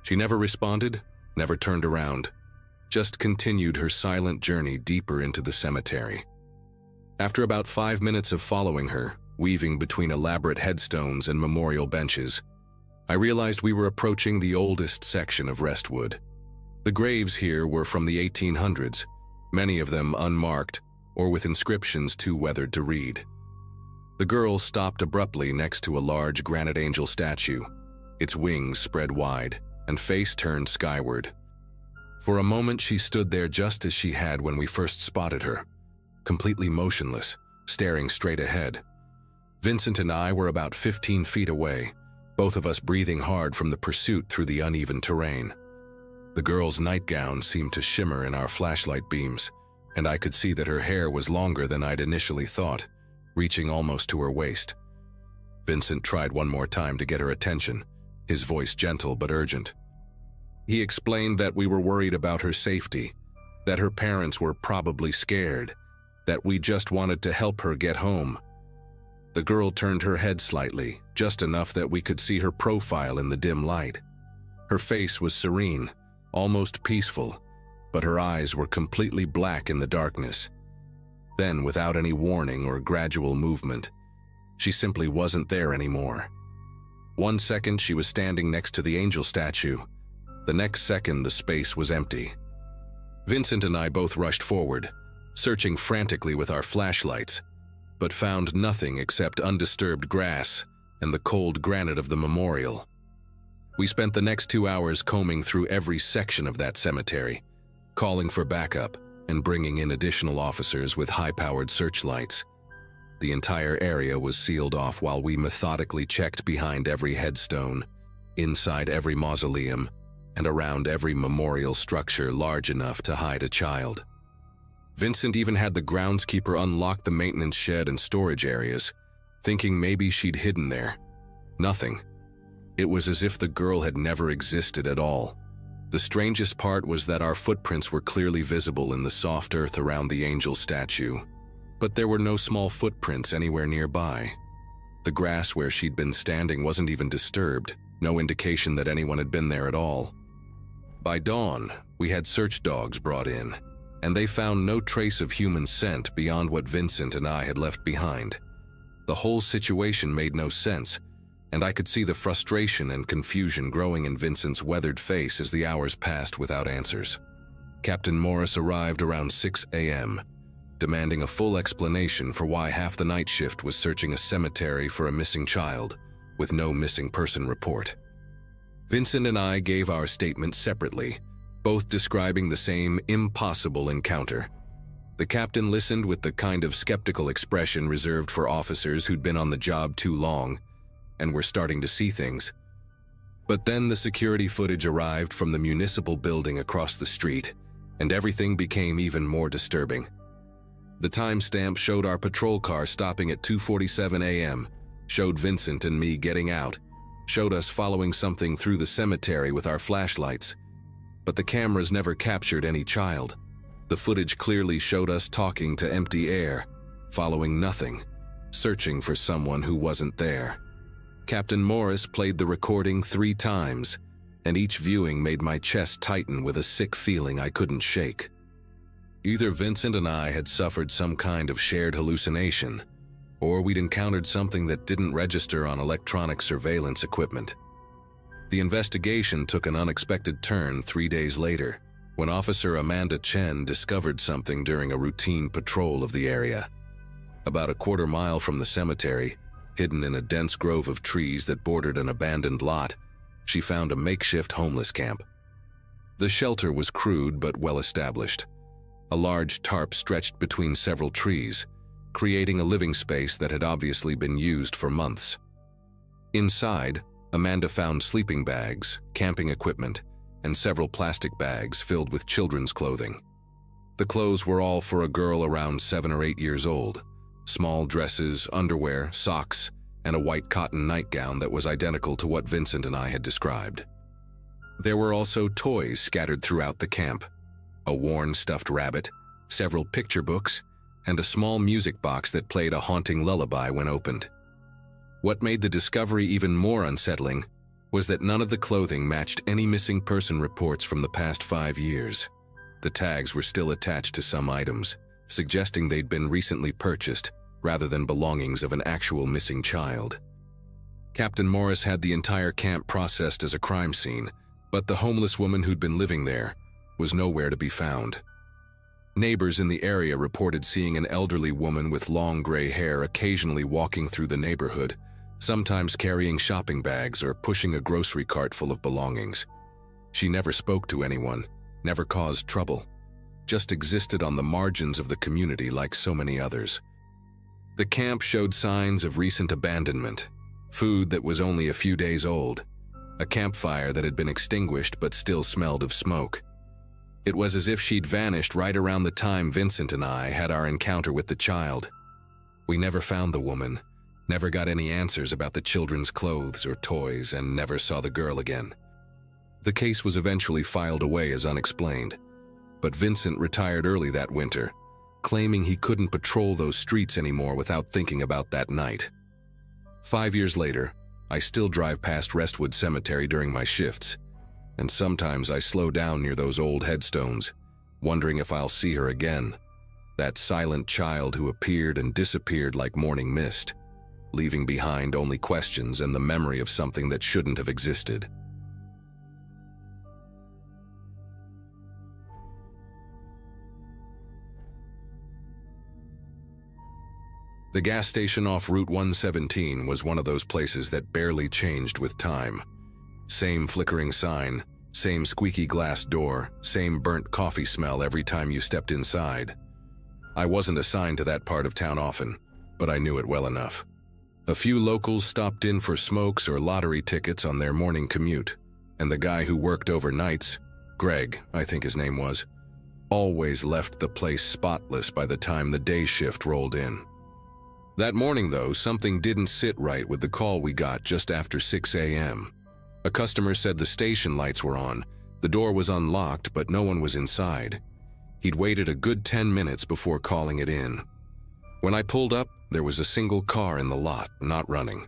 She never responded, never turned around, just continued her silent journey deeper into the cemetery. After about 5 minutes of following her, weaving between elaborate headstones and memorial benches, I realized we were approaching the oldest section of Restwood. The graves here were from the 1800s, many of them unmarked or with inscriptions too weathered to read. The girl stopped abruptly next to a large granite angel statue, its wings spread wide and face turned skyward. For a moment she stood there just as she had when we first spotted her, completely motionless, staring straight ahead. Vincent and I were about 15 feet away, both of us breathing hard from the pursuit through the uneven terrain. The girl's nightgown seemed to shimmer in our flashlight beams, and I could see that her hair was longer than I'd initially thought, reaching almost to her waist. Vincent tried one more time to get her attention, his voice gentle but urgent. He explained that we were worried about her safety, that her parents were probably scared, that we just wanted to help her get home. The girl turned her head slightly, just enough that we could see her profile in the dim light. Her face was serene, almost peaceful, but her eyes were completely black in the darkness. Then, without any warning or gradual movement, she simply wasn't there anymore. 1 second she was standing next to the angel statue. The next second the space was empty. Vincent and I both rushed forward, searching frantically with our flashlights, but found nothing except undisturbed grass and the cold granite of the memorial. We spent the next 2 hours combing through every section of that cemetery, calling for backup and bringing in additional officers with high-powered searchlights. The entire area was sealed off while we methodically checked behind every headstone, inside every mausoleum, and around every memorial structure large enough to hide a child. Vincent even had the groundskeeper unlock the maintenance shed and storage areas, thinking maybe she'd hidden there. Nothing. It was as if the girl had never existed at all. The strangest part was that our footprints were clearly visible in the soft earth around the angel statue, but there were no small footprints anywhere nearby. The grass where she'd been standing wasn't even disturbed, no indication that anyone had been there at all. By dawn, we had search dogs brought in, and they found no trace of human scent beyond what Vincent and I had left behind. The whole situation made no sense, and I could see the frustration and confusion growing in Vincent's weathered face as the hours passed without answers. Captain Morris arrived around 6 a.m., demanding a full explanation for why half the night shift was searching a cemetery for a missing child, with no missing person report. Vincent and I gave our statements separately, both describing the same impossible encounter. The captain listened with the kind of skeptical expression reserved for officers who'd been on the job too long and were starting to see things. But then the security footage arrived from the municipal building across the street, and everything became even more disturbing. The timestamp showed our patrol car stopping at 2:47 a.m., showed Vincent and me getting out, showed us following something through the cemetery with our flashlights, but the cameras never captured any child. The footage clearly showed us talking to empty air, following nothing, searching for someone who wasn't there. Captain Morris played the recording 3 times, and each viewing made my chest tighten with a sick feeling I couldn't shake. Either Vincent and I had suffered some kind of shared hallucination, or we'd encountered something that didn't register on electronic surveillance equipment. The investigation took an unexpected turn 3 days later, when Officer Amanda Chen discovered something during a routine patrol of the area. About a quarter mile from the cemetery, hidden in a dense grove of trees that bordered an abandoned lot, she found a makeshift homeless camp. The shelter was crude but well established. A large tarp stretched between several trees, creating a living space that had obviously been used for months. Inside, Amanda found sleeping bags, camping equipment, and several plastic bags filled with children's clothing. The clothes were all for a girl around 7 or 8 years old. Small dresses, underwear, socks, and a white cotton nightgown that was identical to what Vincent and I had described. There were also toys scattered throughout the camp: a worn stuffed rabbit, several picture books, and a small music box that played a haunting lullaby when opened. What made the discovery even more unsettling was that none of the clothing matched any missing person reports from the past 5 years. The tags were still attached to some items, suggesting they'd been recently purchased rather than belongings of an actual missing child. Captain Morris had the entire camp processed as a crime scene, but the homeless woman who'd been living there was nowhere to be found. Neighbors in the area reported seeing an elderly woman with long gray hair occasionally walking through the neighborhood, sometimes carrying shopping bags or pushing a grocery cart full of belongings. She never spoke to anyone, never caused trouble, just existed on the margins of the community like so many others. The camp showed signs of recent abandonment, food that was only a few days old, a campfire that had been extinguished but still smelled of smoke. It was as if she'd vanished right around the time Vincent and I had our encounter with the child. We never found the woman, never got any answers about the children's clothes or toys, and never saw the girl again. The case was eventually filed away as unexplained, but Vincent retired early that winter, claiming he couldn't patrol those streets anymore without thinking about that night. 5 years later, I still drive past Restwood Cemetery during my shifts, and sometimes I slow down near those old headstones, wondering if I'll see her again, that silent child who appeared and disappeared like morning mist, leaving behind only questions and the memory of something that shouldn't have existed. The gas station off Route 117 was one of those places that barely changed with time. Same flickering sign, same squeaky glass door, same burnt coffee smell every time you stepped inside. I wasn't assigned to that part of town often, but I knew it well enough. A few locals stopped in for smokes or lottery tickets on their morning commute, and the guy who worked overnights, Greg, I think his name was, always left the place spotless by the time the day shift rolled in. That morning, though, something didn't sit right with the call we got just after 6 a.m. A customer said the station lights were on, the door was unlocked, but no one was inside. He'd waited a good 10 minutes before calling it in. When I pulled up, there was a single car in the lot, not running.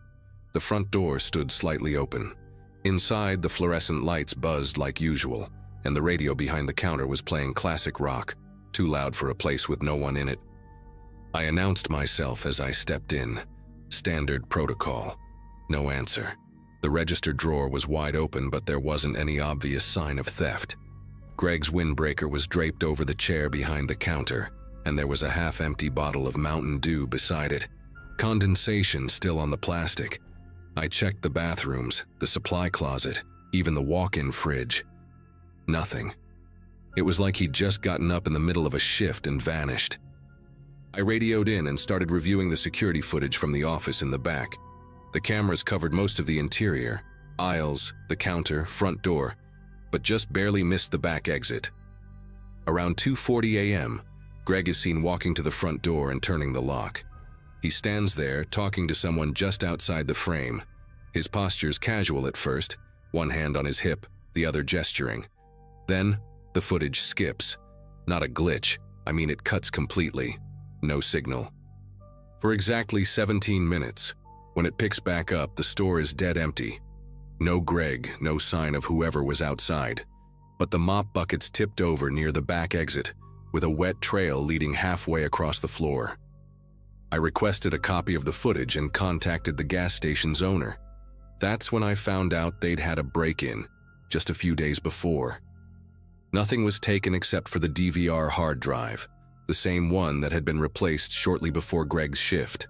The front door stood slightly open. Inside, the fluorescent lights buzzed like usual, and the radio behind the counter was playing classic rock, too loud for a place with no one in it. I announced myself as I stepped in. Standard protocol. No answer. The register drawer was wide open, but there wasn't any obvious sign of theft. Greg's windbreaker was draped over the chair behind the counter, and there was a half-empty bottle of Mountain Dew beside it. Condensation still on the plastic. I checked the bathrooms, the supply closet, even the walk-in fridge. Nothing. It was like he'd just gotten up in the middle of a shift and vanished. I radioed in and started reviewing the security footage from the office in the back. The cameras covered most of the interior, aisles, the counter, front door, but just barely missed the back exit. Around 2:40 a.m., Greg is seen walking to the front door and turning the lock. He stands there, talking to someone just outside the frame. His posture's casual at first, one hand on his hip, the other gesturing. Then, the footage skips. Not a glitch, I mean it cuts completely. No signal. For exactly 17 minutes. When it picks back up, the store is dead empty. No Greg, no sign of whoever was outside. But the mop bucket's tipped over near the back exit, with a wet trail leading halfway across the floor. I requested a copy of the footage and contacted the gas station's owner. That's when I found out they'd had a break-in, just a few days before. Nothing was taken except for the DVR hard drive, the same one that had been replaced shortly before Greg's shift.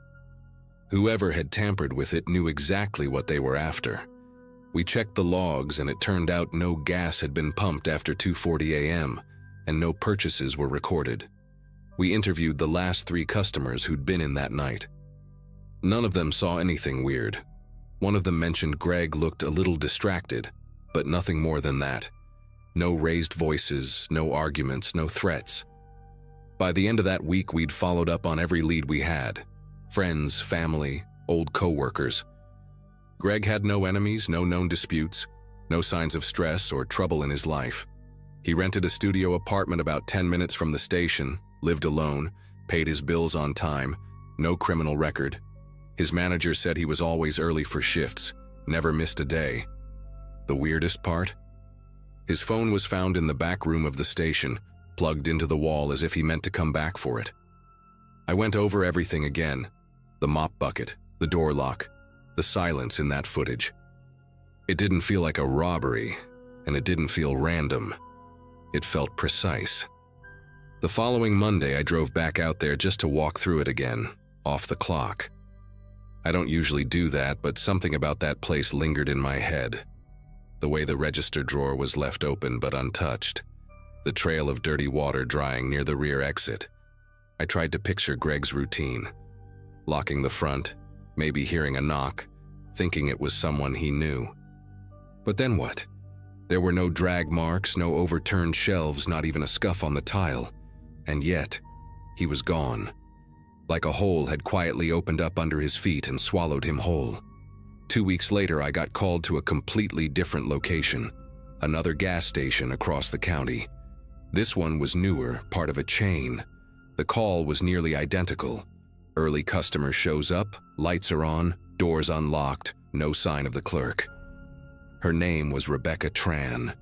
Whoever had tampered with it knew exactly what they were after. We checked the logs and it turned out no gas had been pumped after 2:40 a.m. and no purchases were recorded. We interviewed the last 3 customers who'd been in that night. None of them saw anything weird. One of them mentioned Greg looked a little distracted, but nothing more than that. No raised voices, no arguments, no threats. By the end of that week, we'd followed up on every lead we had. Friends, family, old co-workers. Greg had no enemies, no known disputes, no signs of stress or trouble in his life. He rented a studio apartment about 10 minutes from the station, lived alone, paid his bills on time, no criminal record. His manager said he was always early for shifts, never missed a day. The weirdest part? His phone was found in the back room of the station, plugged into the wall as if he meant to come back for it. I went over everything again. The mop bucket, the door lock, the silence in that footage. It didn't feel like a robbery, and it didn't feel random. It felt precise. The following Monday, I drove back out there just to walk through it again, off the clock. I don't usually do that, but something about that place lingered in my head. The way the register drawer was left open but untouched. The trail of dirty water drying near the rear exit. I tried to picture Greg's routine. Locking the front, maybe hearing a knock, thinking it was someone he knew. But then what? There were no drag marks, no overturned shelves, not even a scuff on the tile. And yet, he was gone. Like a hole had quietly opened up under his feet and swallowed him whole. 2 weeks later, I got called to a completely different location, another gas station across the county. This one was newer, part of a chain. The call was nearly identical. Early customer shows up, lights are on, doors unlocked, no sign of the clerk. Her name was Rebecca Tran.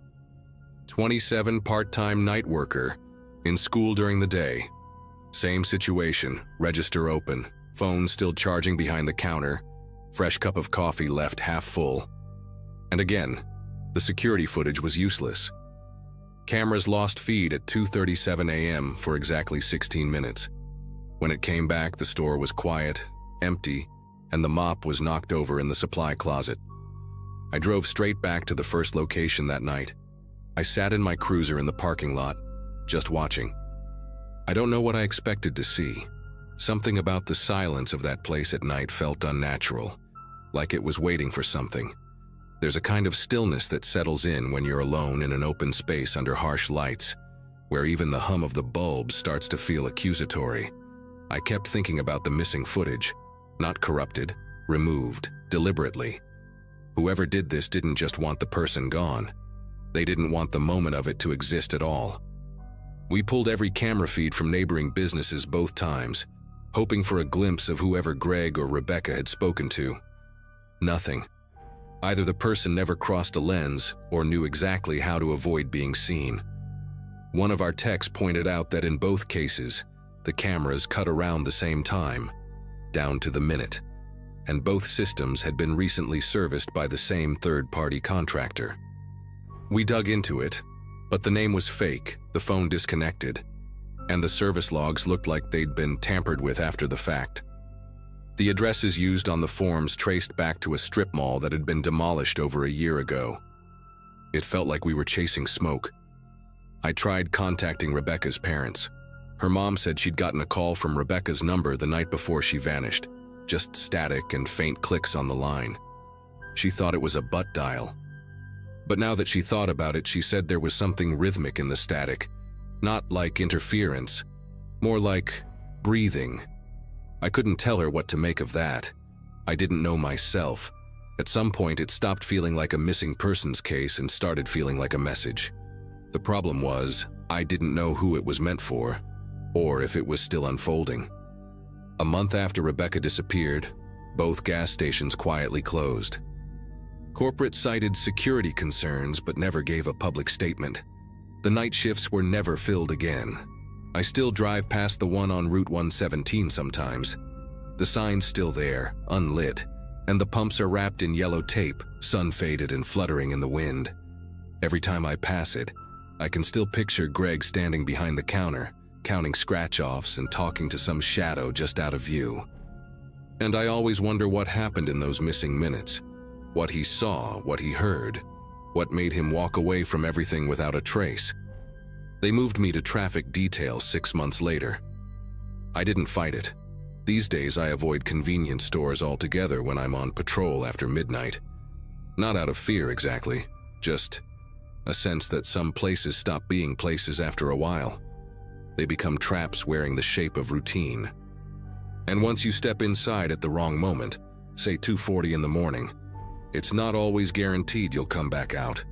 27, part-time night worker, in school during the day. Same situation, register open, phone still charging behind the counter, fresh cup of coffee left half full. And again, the security footage was useless. Cameras lost feed at 2:37 a.m. for exactly 16 minutes. When it came back, the store was quiet, empty, and the mop was knocked over in the supply closet. I drove straight back to the first location that night. I sat in my cruiser in the parking lot, just watching. I don't know what I expected to see. Something about the silence of that place at night felt unnatural, like it was waiting for something. There's a kind of stillness that settles in when you're alone in an open space under harsh lights, where even the hum of the bulbs starts to feel accusatory. I kept thinking about the missing footage, not corrupted, removed, deliberately. Whoever did this didn't just want the person gone. They didn't want the moment of it to exist at all. We pulled every camera feed from neighboring businesses both times, hoping for a glimpse of whoever Greg or Rebecca had spoken to. Nothing. Either the person never crossed a lens or knew exactly how to avoid being seen. One of our techs pointed out that in both cases, the cameras cut around the same time, down to the minute, and both systems had been recently serviced by the same third-party contractor. We dug into it, but the name was fake, the phone disconnected, and the service logs looked like they'd been tampered with after the fact. The addresses used on the forms traced back to a strip mall that had been demolished over a year ago. It felt like we were chasing smoke. I tried contacting Rebecca's parents. Her mom said she'd gotten a call from Rebecca's number the night before she vanished, just static and faint clicks on the line. She thought it was a butt dial. But now that she thought about it, she said there was something rhythmic in the static, not like interference, more like breathing. I couldn't tell her what to make of that. I didn't know myself. At some point, it stopped feeling like a missing persons case and started feeling like a message. The problem was, I didn't know who it was meant for, or if it was still unfolding. A month after Rebecca disappeared, both gas stations quietly closed. Corporate cited security concerns but never gave a public statement. The night shifts were never filled again. I still drive past the one on Route 117 sometimes. The sign's still there, unlit, and the pumps are wrapped in yellow tape, sun-faded and fluttering in the wind. Every time I pass it, I can still picture Greg standing behind the counter, counting scratch-offs and talking to some shadow just out of view. And I always wonder what happened in those missing minutes. What he saw, what he heard, what made him walk away from everything without a trace. They moved me to traffic detail 6 months later. I didn't fight it. These days I avoid convenience stores altogether when I'm on patrol after midnight. Not out of fear exactly, just a sense that some places stop being places after a while. They become traps wearing the shape of routine. And once you step inside at the wrong moment, say 2:40 in the morning, it's not always guaranteed you'll come back out.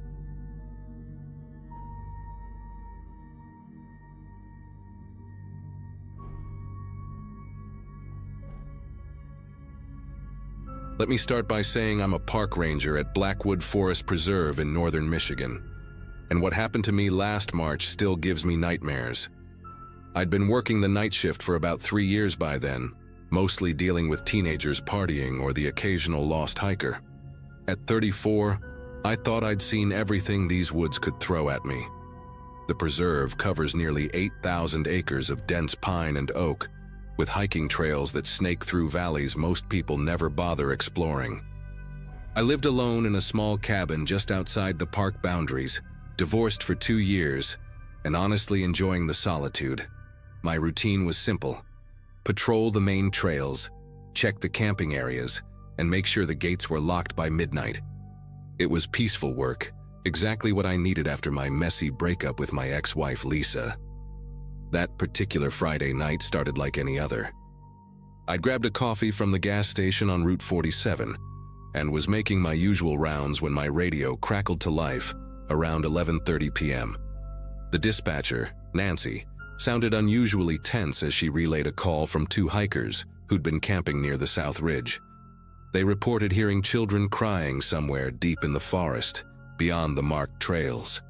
Let me start by saying I'm a park ranger at Blackwood Forest Preserve in northern Michigan, and what happened to me last March still gives me nightmares. I'd been working the night shift for about 3 years by then, mostly dealing with teenagers partying or the occasional lost hiker. At 34, I thought I'd seen everything these woods could throw at me. The preserve covers nearly 8,000 acres of dense pine and oak, with hiking trails that snake through valleys most people never bother exploring. I lived alone in a small cabin just outside the park boundaries, divorced for 2 years, and honestly enjoying the solitude. My routine was simple: patrol the main trails, check the camping areas, and make sure the gates were locked by midnight. It was peaceful work, exactly what I needed after my messy breakup with my ex-wife Lisa. That particular Friday night started like any other. I'd grabbed a coffee from the gas station on Route 47 and was making my usual rounds when my radio crackled to life around 11:30 p.m. The dispatcher, Nancy, sounded unusually tense as she relayed a call from 2 hikers who'd been camping near the South Ridge. They reported hearing children crying somewhere deep in the forest, beyond the marked trails.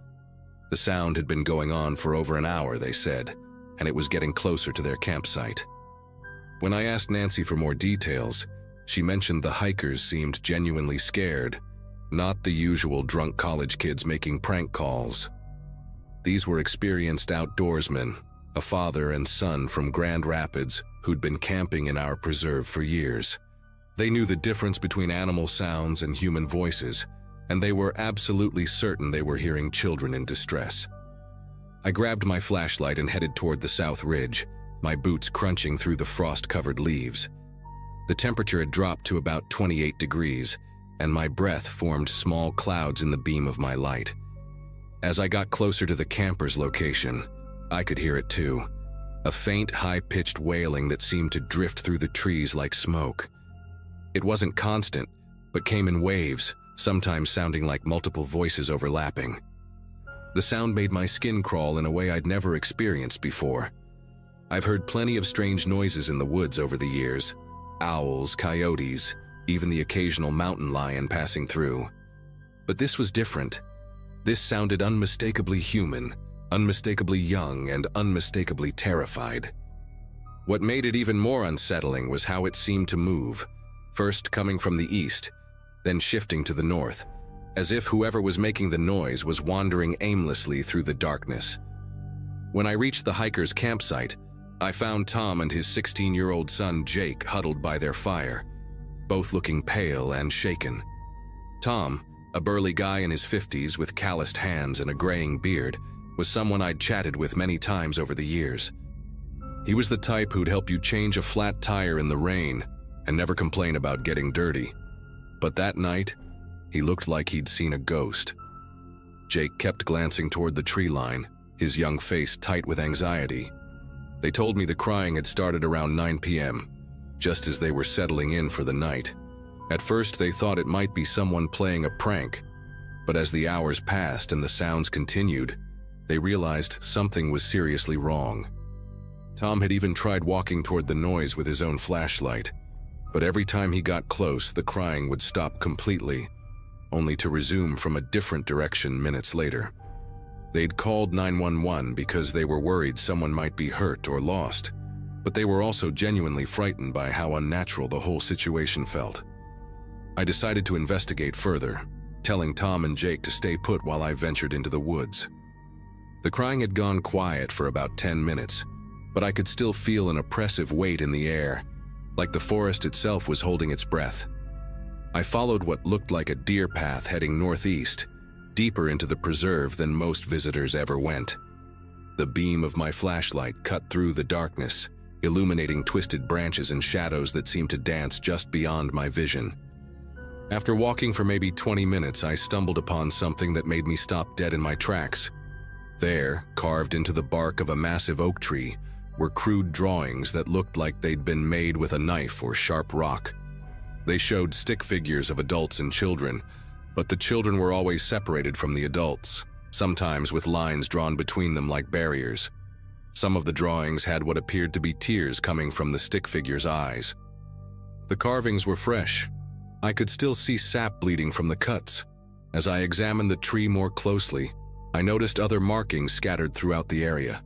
The sound had been going on for over an hour, they said, and it was getting closer to their campsite. When I asked Nancy for more details, she mentioned the hikers seemed genuinely scared, not the usual drunk college kids making prank calls. These were experienced outdoorsmen, a father and son from Grand Rapids who'd been camping in our preserve for years. They knew the difference between animal sounds and human voices, and they were absolutely certain they were hearing children in distress. I grabbed my flashlight and headed toward the South Ridge, my boots crunching through the frost-covered leaves. The temperature had dropped to about 28 degrees, and my breath formed small clouds in the beam of my light. As I got closer to the camper's location, I could hear it too, a faint, high-pitched wailing that seemed to drift through the trees like smoke. It wasn't constant, but came in waves, sometimes sounding like multiple voices overlapping. The sound made my skin crawl in a way I'd never experienced before. I've heard plenty of strange noises in the woods over the years: owls, coyotes, even the occasional mountain lion passing through. But this was different. This sounded unmistakably human, unmistakably young, and unmistakably terrified. What made it even more unsettling was how it seemed to move, first coming from the east, then shifting to the north, as if whoever was making the noise was wandering aimlessly through the darkness. When I reached the hikers' campsite, I found Tom and his 16-year-old son Jake huddled by their fire, both looking pale and shaken. Tom, a burly guy in his 50s with calloused hands and a graying beard, was someone I'd chatted with many times over the years. He was the type who'd help you change a flat tire in the rain and never complain about getting dirty. But that night, he looked like he'd seen a ghost. Jake kept glancing toward the tree line, his young face tight with anxiety. They told me the crying had started around 9 p.m., just as they were settling in for the night. At first, they thought it might be someone playing a prank, but as the hours passed and the sounds continued, they realized something was seriously wrong. Tom had even tried walking toward the noise with his own flashlight, but every time he got close, the crying would stop completely, only to resume from a different direction minutes later. They'd called 911 because they were worried someone might be hurt or lost, but they were also genuinely frightened by how unnatural the whole situation felt. I decided to investigate further, telling Tom and Jake to stay put while I ventured into the woods. The crying had gone quiet for about 10 minutes, but I could still feel an oppressive weight in the air, like the forest itself was holding its breath. I followed what looked like a deer path heading northeast, deeper into the preserve than most visitors ever went. The beam of my flashlight cut through the darkness, illuminating twisted branches and shadows that seemed to dance just beyond my vision. After walking for maybe 20 minutes, I stumbled upon something that made me stop dead in my tracks. There, carved into the bark of a massive oak tree, were crude drawings that looked like they'd been made with a knife or sharp rock. They showed stick figures of adults and children, but the children were always separated from the adults, sometimes with lines drawn between them like barriers. Some of the drawings had what appeared to be tears coming from the stick figures' eyes. The carvings were fresh. I could still see sap bleeding from the cuts. As I examined the tree more closely, I noticed other markings scattered throughout the area.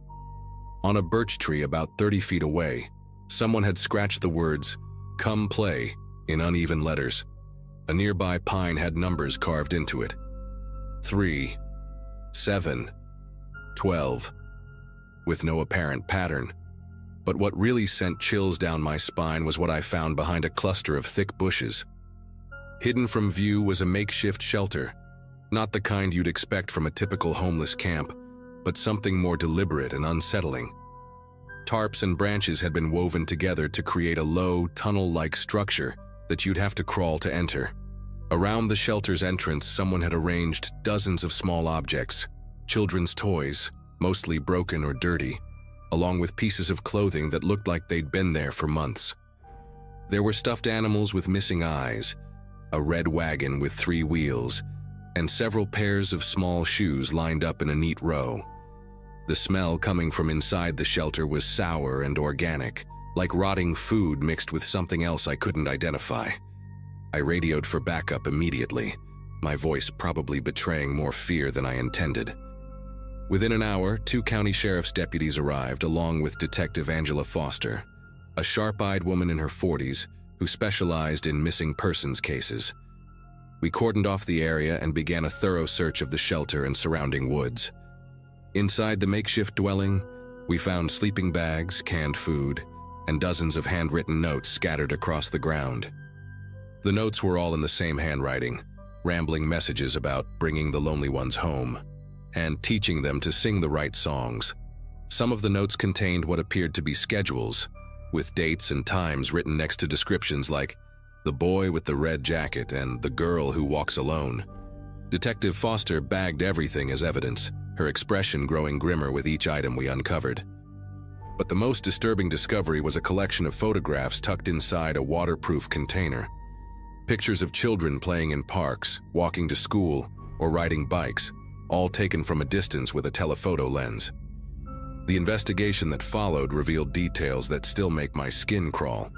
On a birch tree about 30 feet away, someone had scratched the words, "Come play," in uneven letters. A nearby pine had numbers carved into it. 3, 7, 12, with no apparent pattern. But what really sent chills down my spine was what I found behind a cluster of thick bushes. Hidden from view was a makeshift shelter, not the kind you'd expect from a typical homeless camp, but something more deliberate and unsettling. Tarps and branches had been woven together to create a low, tunnel-like structure that you'd have to crawl to enter. Around the shelter's entrance, someone had arranged dozens of small objects, children's toys, mostly broken or dirty, along with pieces of clothing that looked like they'd been there for months. There were stuffed animals with missing eyes, a red wagon with 3 wheels, and several pairs of small shoes lined up in a neat row. The smell coming from inside the shelter was sour and organic, like rotting food mixed with something else I couldn't identify. I radioed for backup immediately, my voice probably betraying more fear than I intended. Within an hour, 2 county sheriff's deputies arrived along with Detective Angela Foster, a sharp-eyed woman in her 40s who specialized in missing persons cases. We cordoned off the area and began a thorough search of the shelter and surrounding woods. Inside the makeshift dwelling, we found sleeping bags, canned food, and dozens of handwritten notes scattered across the ground. The notes were all in the same handwriting, rambling messages about bringing the lonely ones home and teaching them to sing the right songs. Some of the notes contained what appeared to be schedules, with dates and times written next to descriptions like "the boy with the red jacket" and "the girl who walks alone." Detective Foster bagged everything as evidence, her expression growing grimmer with each item we uncovered. But the most disturbing discovery was a collection of photographs tucked inside a waterproof container. Pictures of children playing in parks, walking to school, or riding bikes, all taken from a distance with a telephoto lens. The investigation that followed revealed details that still make my skin crawl.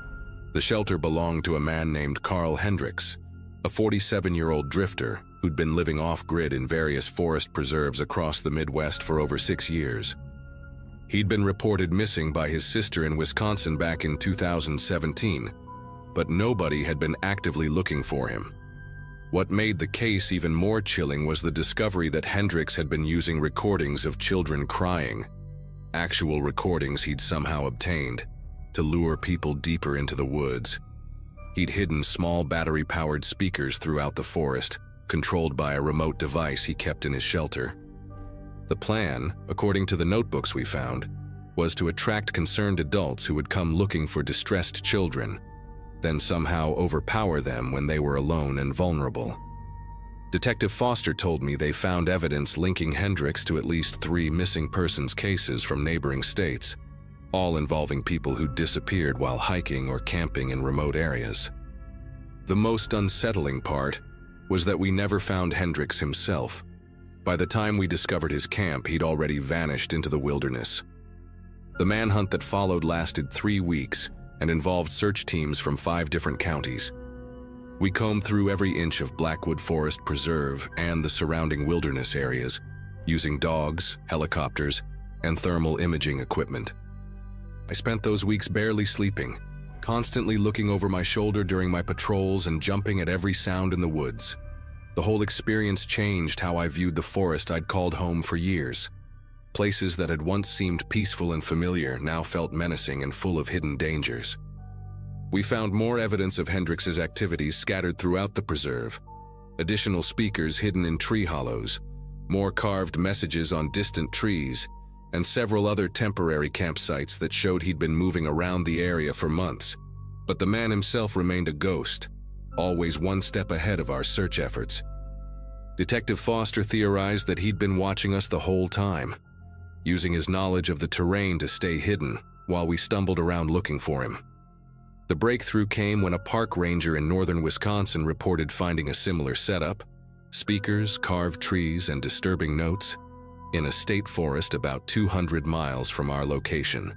The shelter belonged to a man named Carl Hendricks, a 47-year-old drifter who'd been living off-grid in various forest preserves across the Midwest for over 6 years. He'd been reported missing by his sister in Wisconsin back in 2017, but nobody had been actively looking for him. What made the case even more chilling was the discovery that Hendricks had been using recordings of children crying, actual recordings he'd somehow obtained, to lure people deeper into the woods. He'd hidden small battery-powered speakers throughout the forest, controlled by a remote device he kept in his shelter. The plan, according to the notebooks we found, was to attract concerned adults who would come looking for distressed children, then somehow overpower them when they were alone and vulnerable. Detective Foster told me they found evidence linking Hendricks to at least 3 missing persons cases from neighboring states, all involving people who disappeared while hiking or camping in remote areas. The most unsettling part was that we never found Hendricks himself. By the time we discovered his camp, he'd already vanished into the wilderness. The manhunt that followed lasted 3 weeks and involved search teams from 5 different counties. We combed through every inch of Blackwood Forest Preserve and the surrounding wilderness areas, using dogs, helicopters, and thermal imaging equipment. I spent those weeks barely sleeping, constantly looking over my shoulder during my patrols and jumping at every sound in the woods. The whole experience changed how I viewed the forest I'd called home for years. Places that had once seemed peaceful and familiar now felt menacing and full of hidden dangers. We found more evidence of Hendrix's activities scattered throughout the preserve, additional speakers hidden in tree hollows, more carved messages on distant trees, and several other temporary campsites that showed he'd been moving around the area for months. But the man himself remained a ghost, always one step ahead of our search efforts. Detective Foster theorized that he'd been watching us the whole time, using his knowledge of the terrain to stay hidden while we stumbled around looking for him. The breakthrough came when a park ranger in northern Wisconsin reported finding a similar setup, speakers, carved trees, and disturbing notes, in a state forest about 200 miles from our location.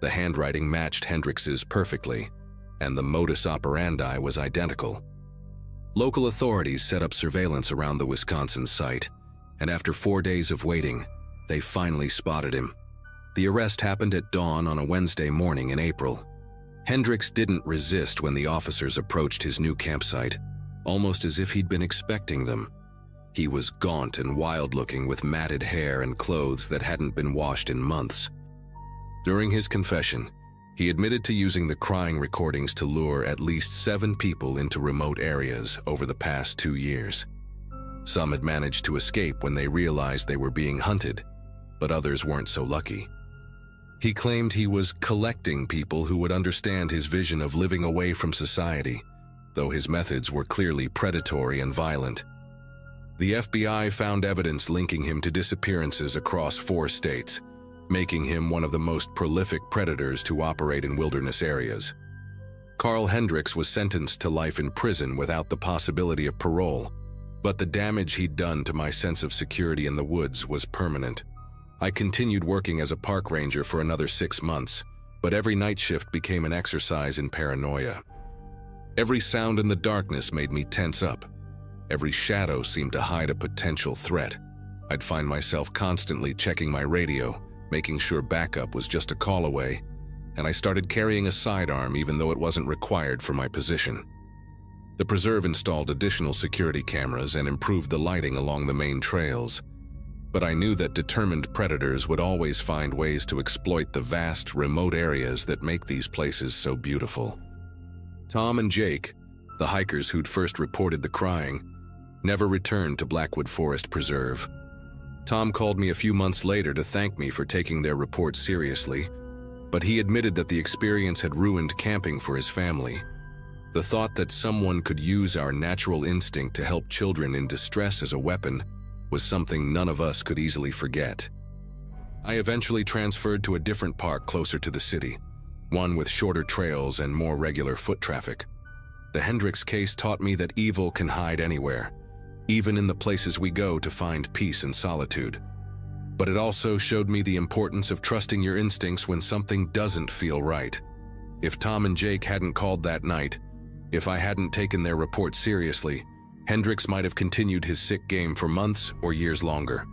The handwriting matched Hendrix's perfectly, and the modus operandi was identical. Local authorities set up surveillance around the Wisconsin site, and after 4 days of waiting, they finally spotted him. The arrest happened at dawn on a Wednesday morning in April. Hendrix didn't resist when the officers approached his new campsite, almost as if he'd been expecting them. He was gaunt and wild-looking with matted hair and clothes that hadn't been washed in months. During his confession, he admitted to using the crying recordings to lure at least 7 people into remote areas over the past 2 years. Some had managed to escape when they realized they were being hunted, but others weren't so lucky. He claimed he was collecting people who would understand his vision of living away from society, though his methods were clearly predatory and violent. The FBI found evidence linking him to disappearances across 4 states, making him one of the most prolific predators to operate in wilderness areas. Carl Hendrix was sentenced to life in prison without the possibility of parole, but the damage he'd done to my sense of security in the woods was permanent. I continued working as a park ranger for another 6 months, but every night shift became an exercise in paranoia. Every sound in the darkness made me tense up. Every shadow seemed to hide a potential threat. I'd find myself constantly checking my radio, making sure backup was just a call away, and I started carrying a sidearm even though it wasn't required for my position. The preserve installed additional security cameras and improved the lighting along the main trails, but I knew that determined predators would always find ways to exploit the vast, remote areas that make these places so beautiful. Tom and Jake, the hikers who'd first reported the crying, never returned to Blackwood Forest Preserve. Tom called me a few months later to thank me for taking their report seriously, but he admitted that the experience had ruined camping for his family. The thought that someone could use our natural instinct to help children in distress as a weapon was something none of us could easily forget. I eventually transferred to a different park closer to the city, one with shorter trails and more regular foot traffic. The Hendrix case taught me that evil can hide anywhere, even in the places we go to find peace and solitude. But it also showed me the importance of trusting your instincts when something doesn't feel right. If Tom and Jake hadn't called that night, if I hadn't taken their report seriously, Hendrix might have continued his sick game for months or years longer.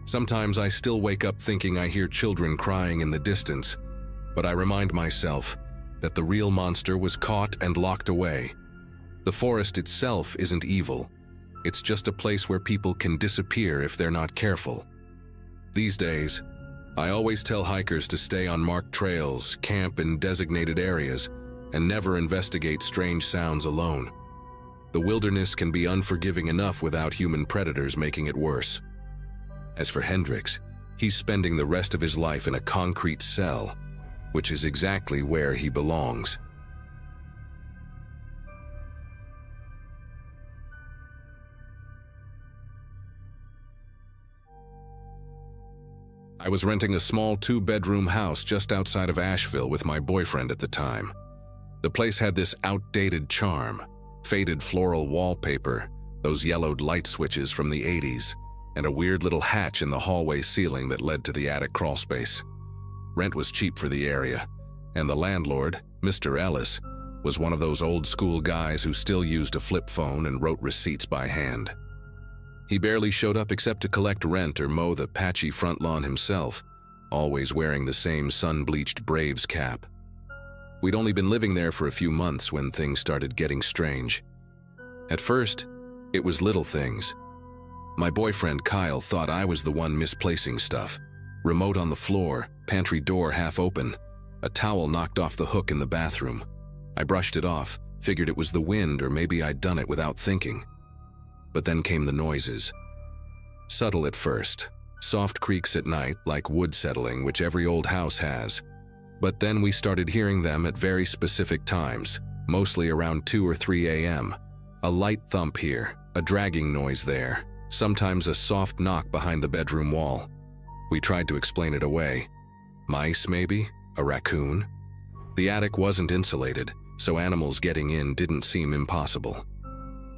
Sometimes I still wake up thinking I hear children crying in the distance, but I remind myself that the real monster was caught and locked away. The forest itself isn't evil. It's just a place where people can disappear if they're not careful. These days, I always tell hikers to stay on marked trails, camp in designated areas, and never investigate strange sounds alone. The wilderness can be unforgiving enough without human predators making it worse. As for Hendrix, he's spending the rest of his life in a concrete cell, which is exactly where he belongs. I was renting a small 2-bedroom house just outside of Asheville with my boyfriend at the time. The place had this outdated charm, faded floral wallpaper, those yellowed light switches from the 80s, and a weird little hatch in the hallway ceiling that led to the attic crawlspace. Rent was cheap for the area, and the landlord, Mr. Ellis, was one of those old-school guys who still used a flip phone and wrote receipts by hand. He barely showed up except to collect rent or mow the patchy front lawn himself, always wearing the same sun-bleached Braves cap. We'd only been living there for a few months when things started getting strange. At first, it was little things. My boyfriend Kyle thought I was the one misplacing stuff. Remote on the floor, pantry door half open, a towel knocked off the hook in the bathroom. I brushed it off, figured it was the wind or maybe I'd done it without thinking. But then came the noises. Subtle at first, soft creaks at night like wood settling, which every old house has. But then we started hearing them at very specific times, mostly around 2 or 3 a.m. A light thump here, a dragging noise there, sometimes a soft knock behind the bedroom wall. We tried to explain it away. Mice, maybe? A raccoon? The attic wasn't insulated, so animals getting in didn't seem impossible.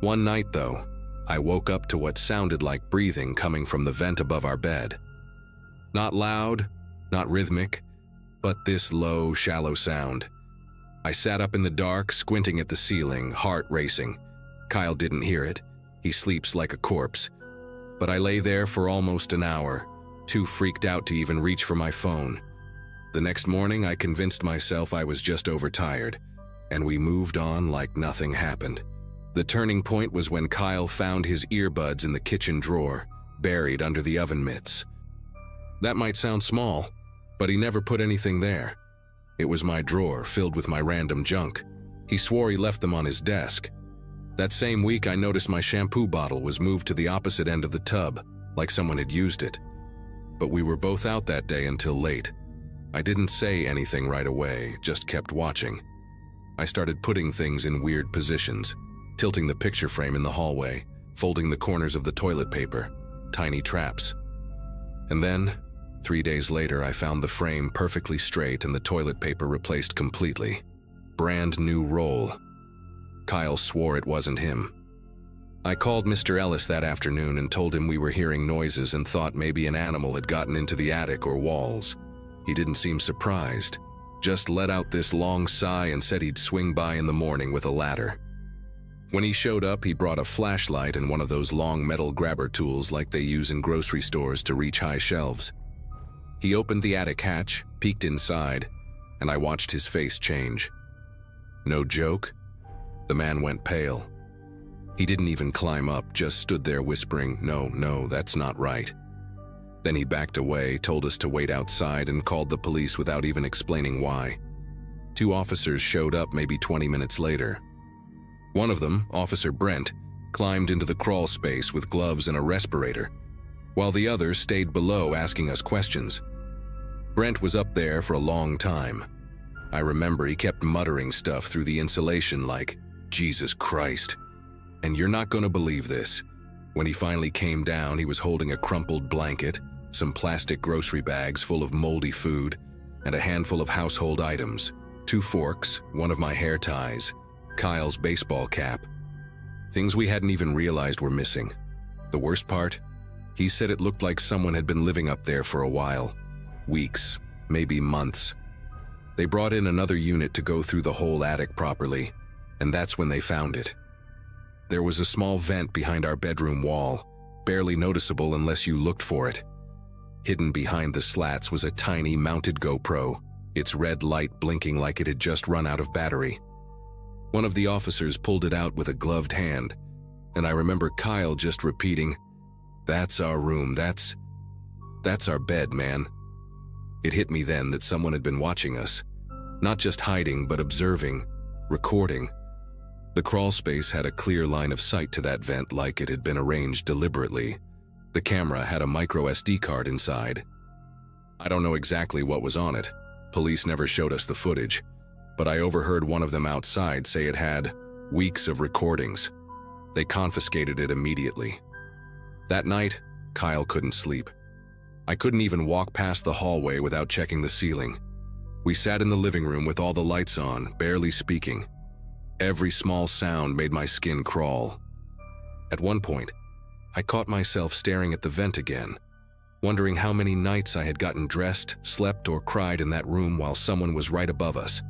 One night, though, I woke up to what sounded like breathing coming from the vent above our bed. Not loud, not rhythmic, but this low, shallow sound. I sat up in the dark, squinting at the ceiling, heart racing. Kyle didn't hear it. He sleeps like a corpse. But I lay there for almost an hour, too freaked out to even reach for my phone. The next morning, I convinced myself I was just overtired, and we moved on like nothing happened. The turning point was when Kyle found his earbuds in the kitchen drawer, buried under the oven mitts. That might sound small, but he never put anything there. It was my drawer filled with my random junk. He swore he left them on his desk. That same week, I noticed my shampoo bottle was moved to the opposite end of the tub, like someone had used it. But we were both out that day until late. I didn't say anything right away, just kept watching. I started putting things in weird positions, tilting the picture frame in the hallway, folding the corners of the toilet paper, tiny traps. And then, 3 days later, I found the frame perfectly straight and the toilet paper replaced completely. Brand new roll. Kyle swore it wasn't him. I called Mr. Ellis that afternoon and told him we were hearing noises and thought maybe an animal had gotten into the attic or walls. He didn't seem surprised, just let out this long sigh and said he'd swing by in the morning with a ladder. When he showed up, he brought a flashlight and one of those long metal grabber tools like they use in grocery stores to reach high shelves. He opened the attic hatch, peeked inside, and I watched his face change. No joke, the man went pale. He didn't even climb up, just stood there whispering, "No, that's not right." Then he backed away, told us to wait outside, and called the police without even explaining why. 2 officers showed up maybe 20 minutes later. One of them, Officer Brent, climbed into the crawl space with gloves and a respirator, while the other stayed below asking us questions. Brent was up there for a long time. I remember he kept muttering stuff through the insulation like, "Jesus Christ." And you're not gonna believe this. When he finally came down, he was holding a crumpled blanket, some plastic grocery bags full of moldy food, and a handful of household items, 2 forks, one of my hair ties, Kyle's baseball cap. Things we hadn't even realized were missing. The worst part? He said it looked like someone had been living up there for a while. Weeks, maybe months. They brought in another unit to go through the whole attic properly, and that's when they found it. There was a small vent behind our bedroom wall, barely noticeable unless you looked for it. Hidden behind the slats was a tiny mounted GoPro, its red light blinking like it had just run out of battery. One of the officers pulled it out with a gloved hand, and I remember Kyle just repeating, "That's our room, that's our bed, man." It hit me then that someone had been watching us, not just hiding but observing, recording. The crawl space had a clear line of sight to that vent like it had been arranged deliberately. The camera had a micro SD card inside. I don't know exactly what was on it. Police never showed us the footage, but I overheard one of them outside say it had weeks of recordings. They confiscated it immediately. That night, Kyle couldn't sleep. I couldn't even walk past the hallway without checking the ceiling. We sat in the living room with all the lights on, barely speaking. Every small sound made my skin crawl. At one point, I caught myself staring at the vent again, wondering how many nights I had gotten dressed, slept, or cried in that room while someone was right above us,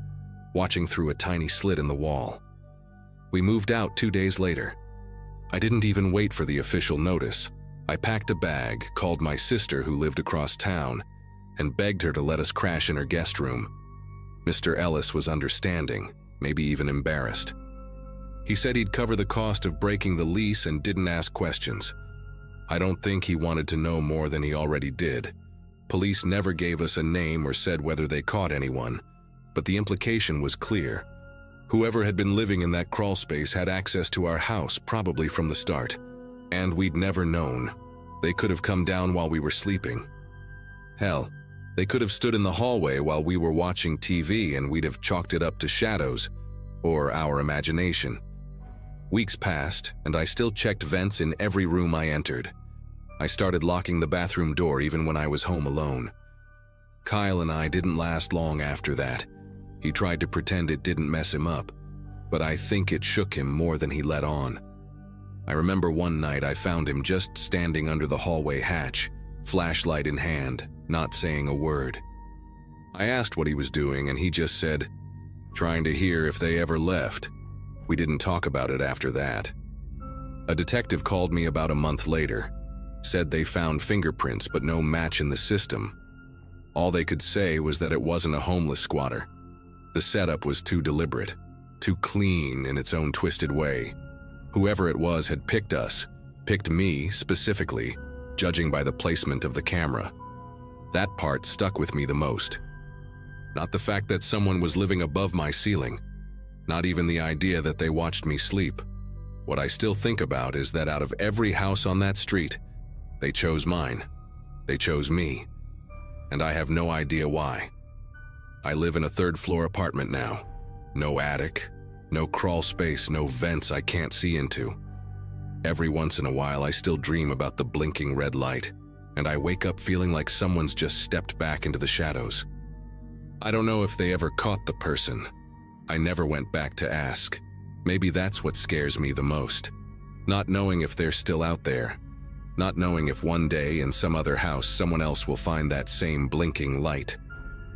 watching through a tiny slit in the wall. We moved out 2 days later. I didn't even wait for the official notice. I packed a bag, called my sister who lived across town, and begged her to let us crash in her guest room. Mr. Ellis was understanding, maybe even embarrassed. He said he'd cover the cost of breaking the lease and didn't ask questions. I don't think he wanted to know more than he already did. Police never gave us a name or said whether they caught anyone, but the implication was clear. Whoever had been living in that crawl space had access to our house, probably from the start, and we'd never known. They could have come down while we were sleeping. Hell, they could have stood in the hallway while we were watching TV and we'd have chalked it up to shadows, or our imagination. Weeks passed, and I still checked vents in every room I entered. I started locking the bathroom door even when I was home alone. Kyle and I didn't last long after that. He tried to pretend it didn't mess him up, but I think it shook him more than he let on. I remember one night I found him just standing under the hallway hatch, flashlight in hand, not saying a word. I asked what he was doing, and he just said, "Trying to hear if they ever left." We didn't talk about it after that. A detective called me about a month later, said they found fingerprints but no match in the system. All they could say was that it wasn't a homeless squatter. The setup was too deliberate, too clean in its own twisted way. Whoever it was had picked us, picked me specifically, judging by the placement of the camera. That part stuck with me the most. Not the fact that someone was living above my ceiling, not even the idea that they watched me sleep. What I still think about is that out of every house on that street, they chose mine. They chose me. And I have no idea why. I live in a third-floor apartment now. No attic, no crawl space, no vents I can't see into. Every once in a while I still dream about the blinking red light, and I wake up feeling like someone's just stepped back into the shadows. I don't know if they ever caught the person. I never went back to ask. Maybe that's what scares me the most. Not knowing if they're still out there. Not knowing if one day in some other house someone else will find that same blinking light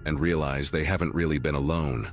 and realize they haven't really been alone.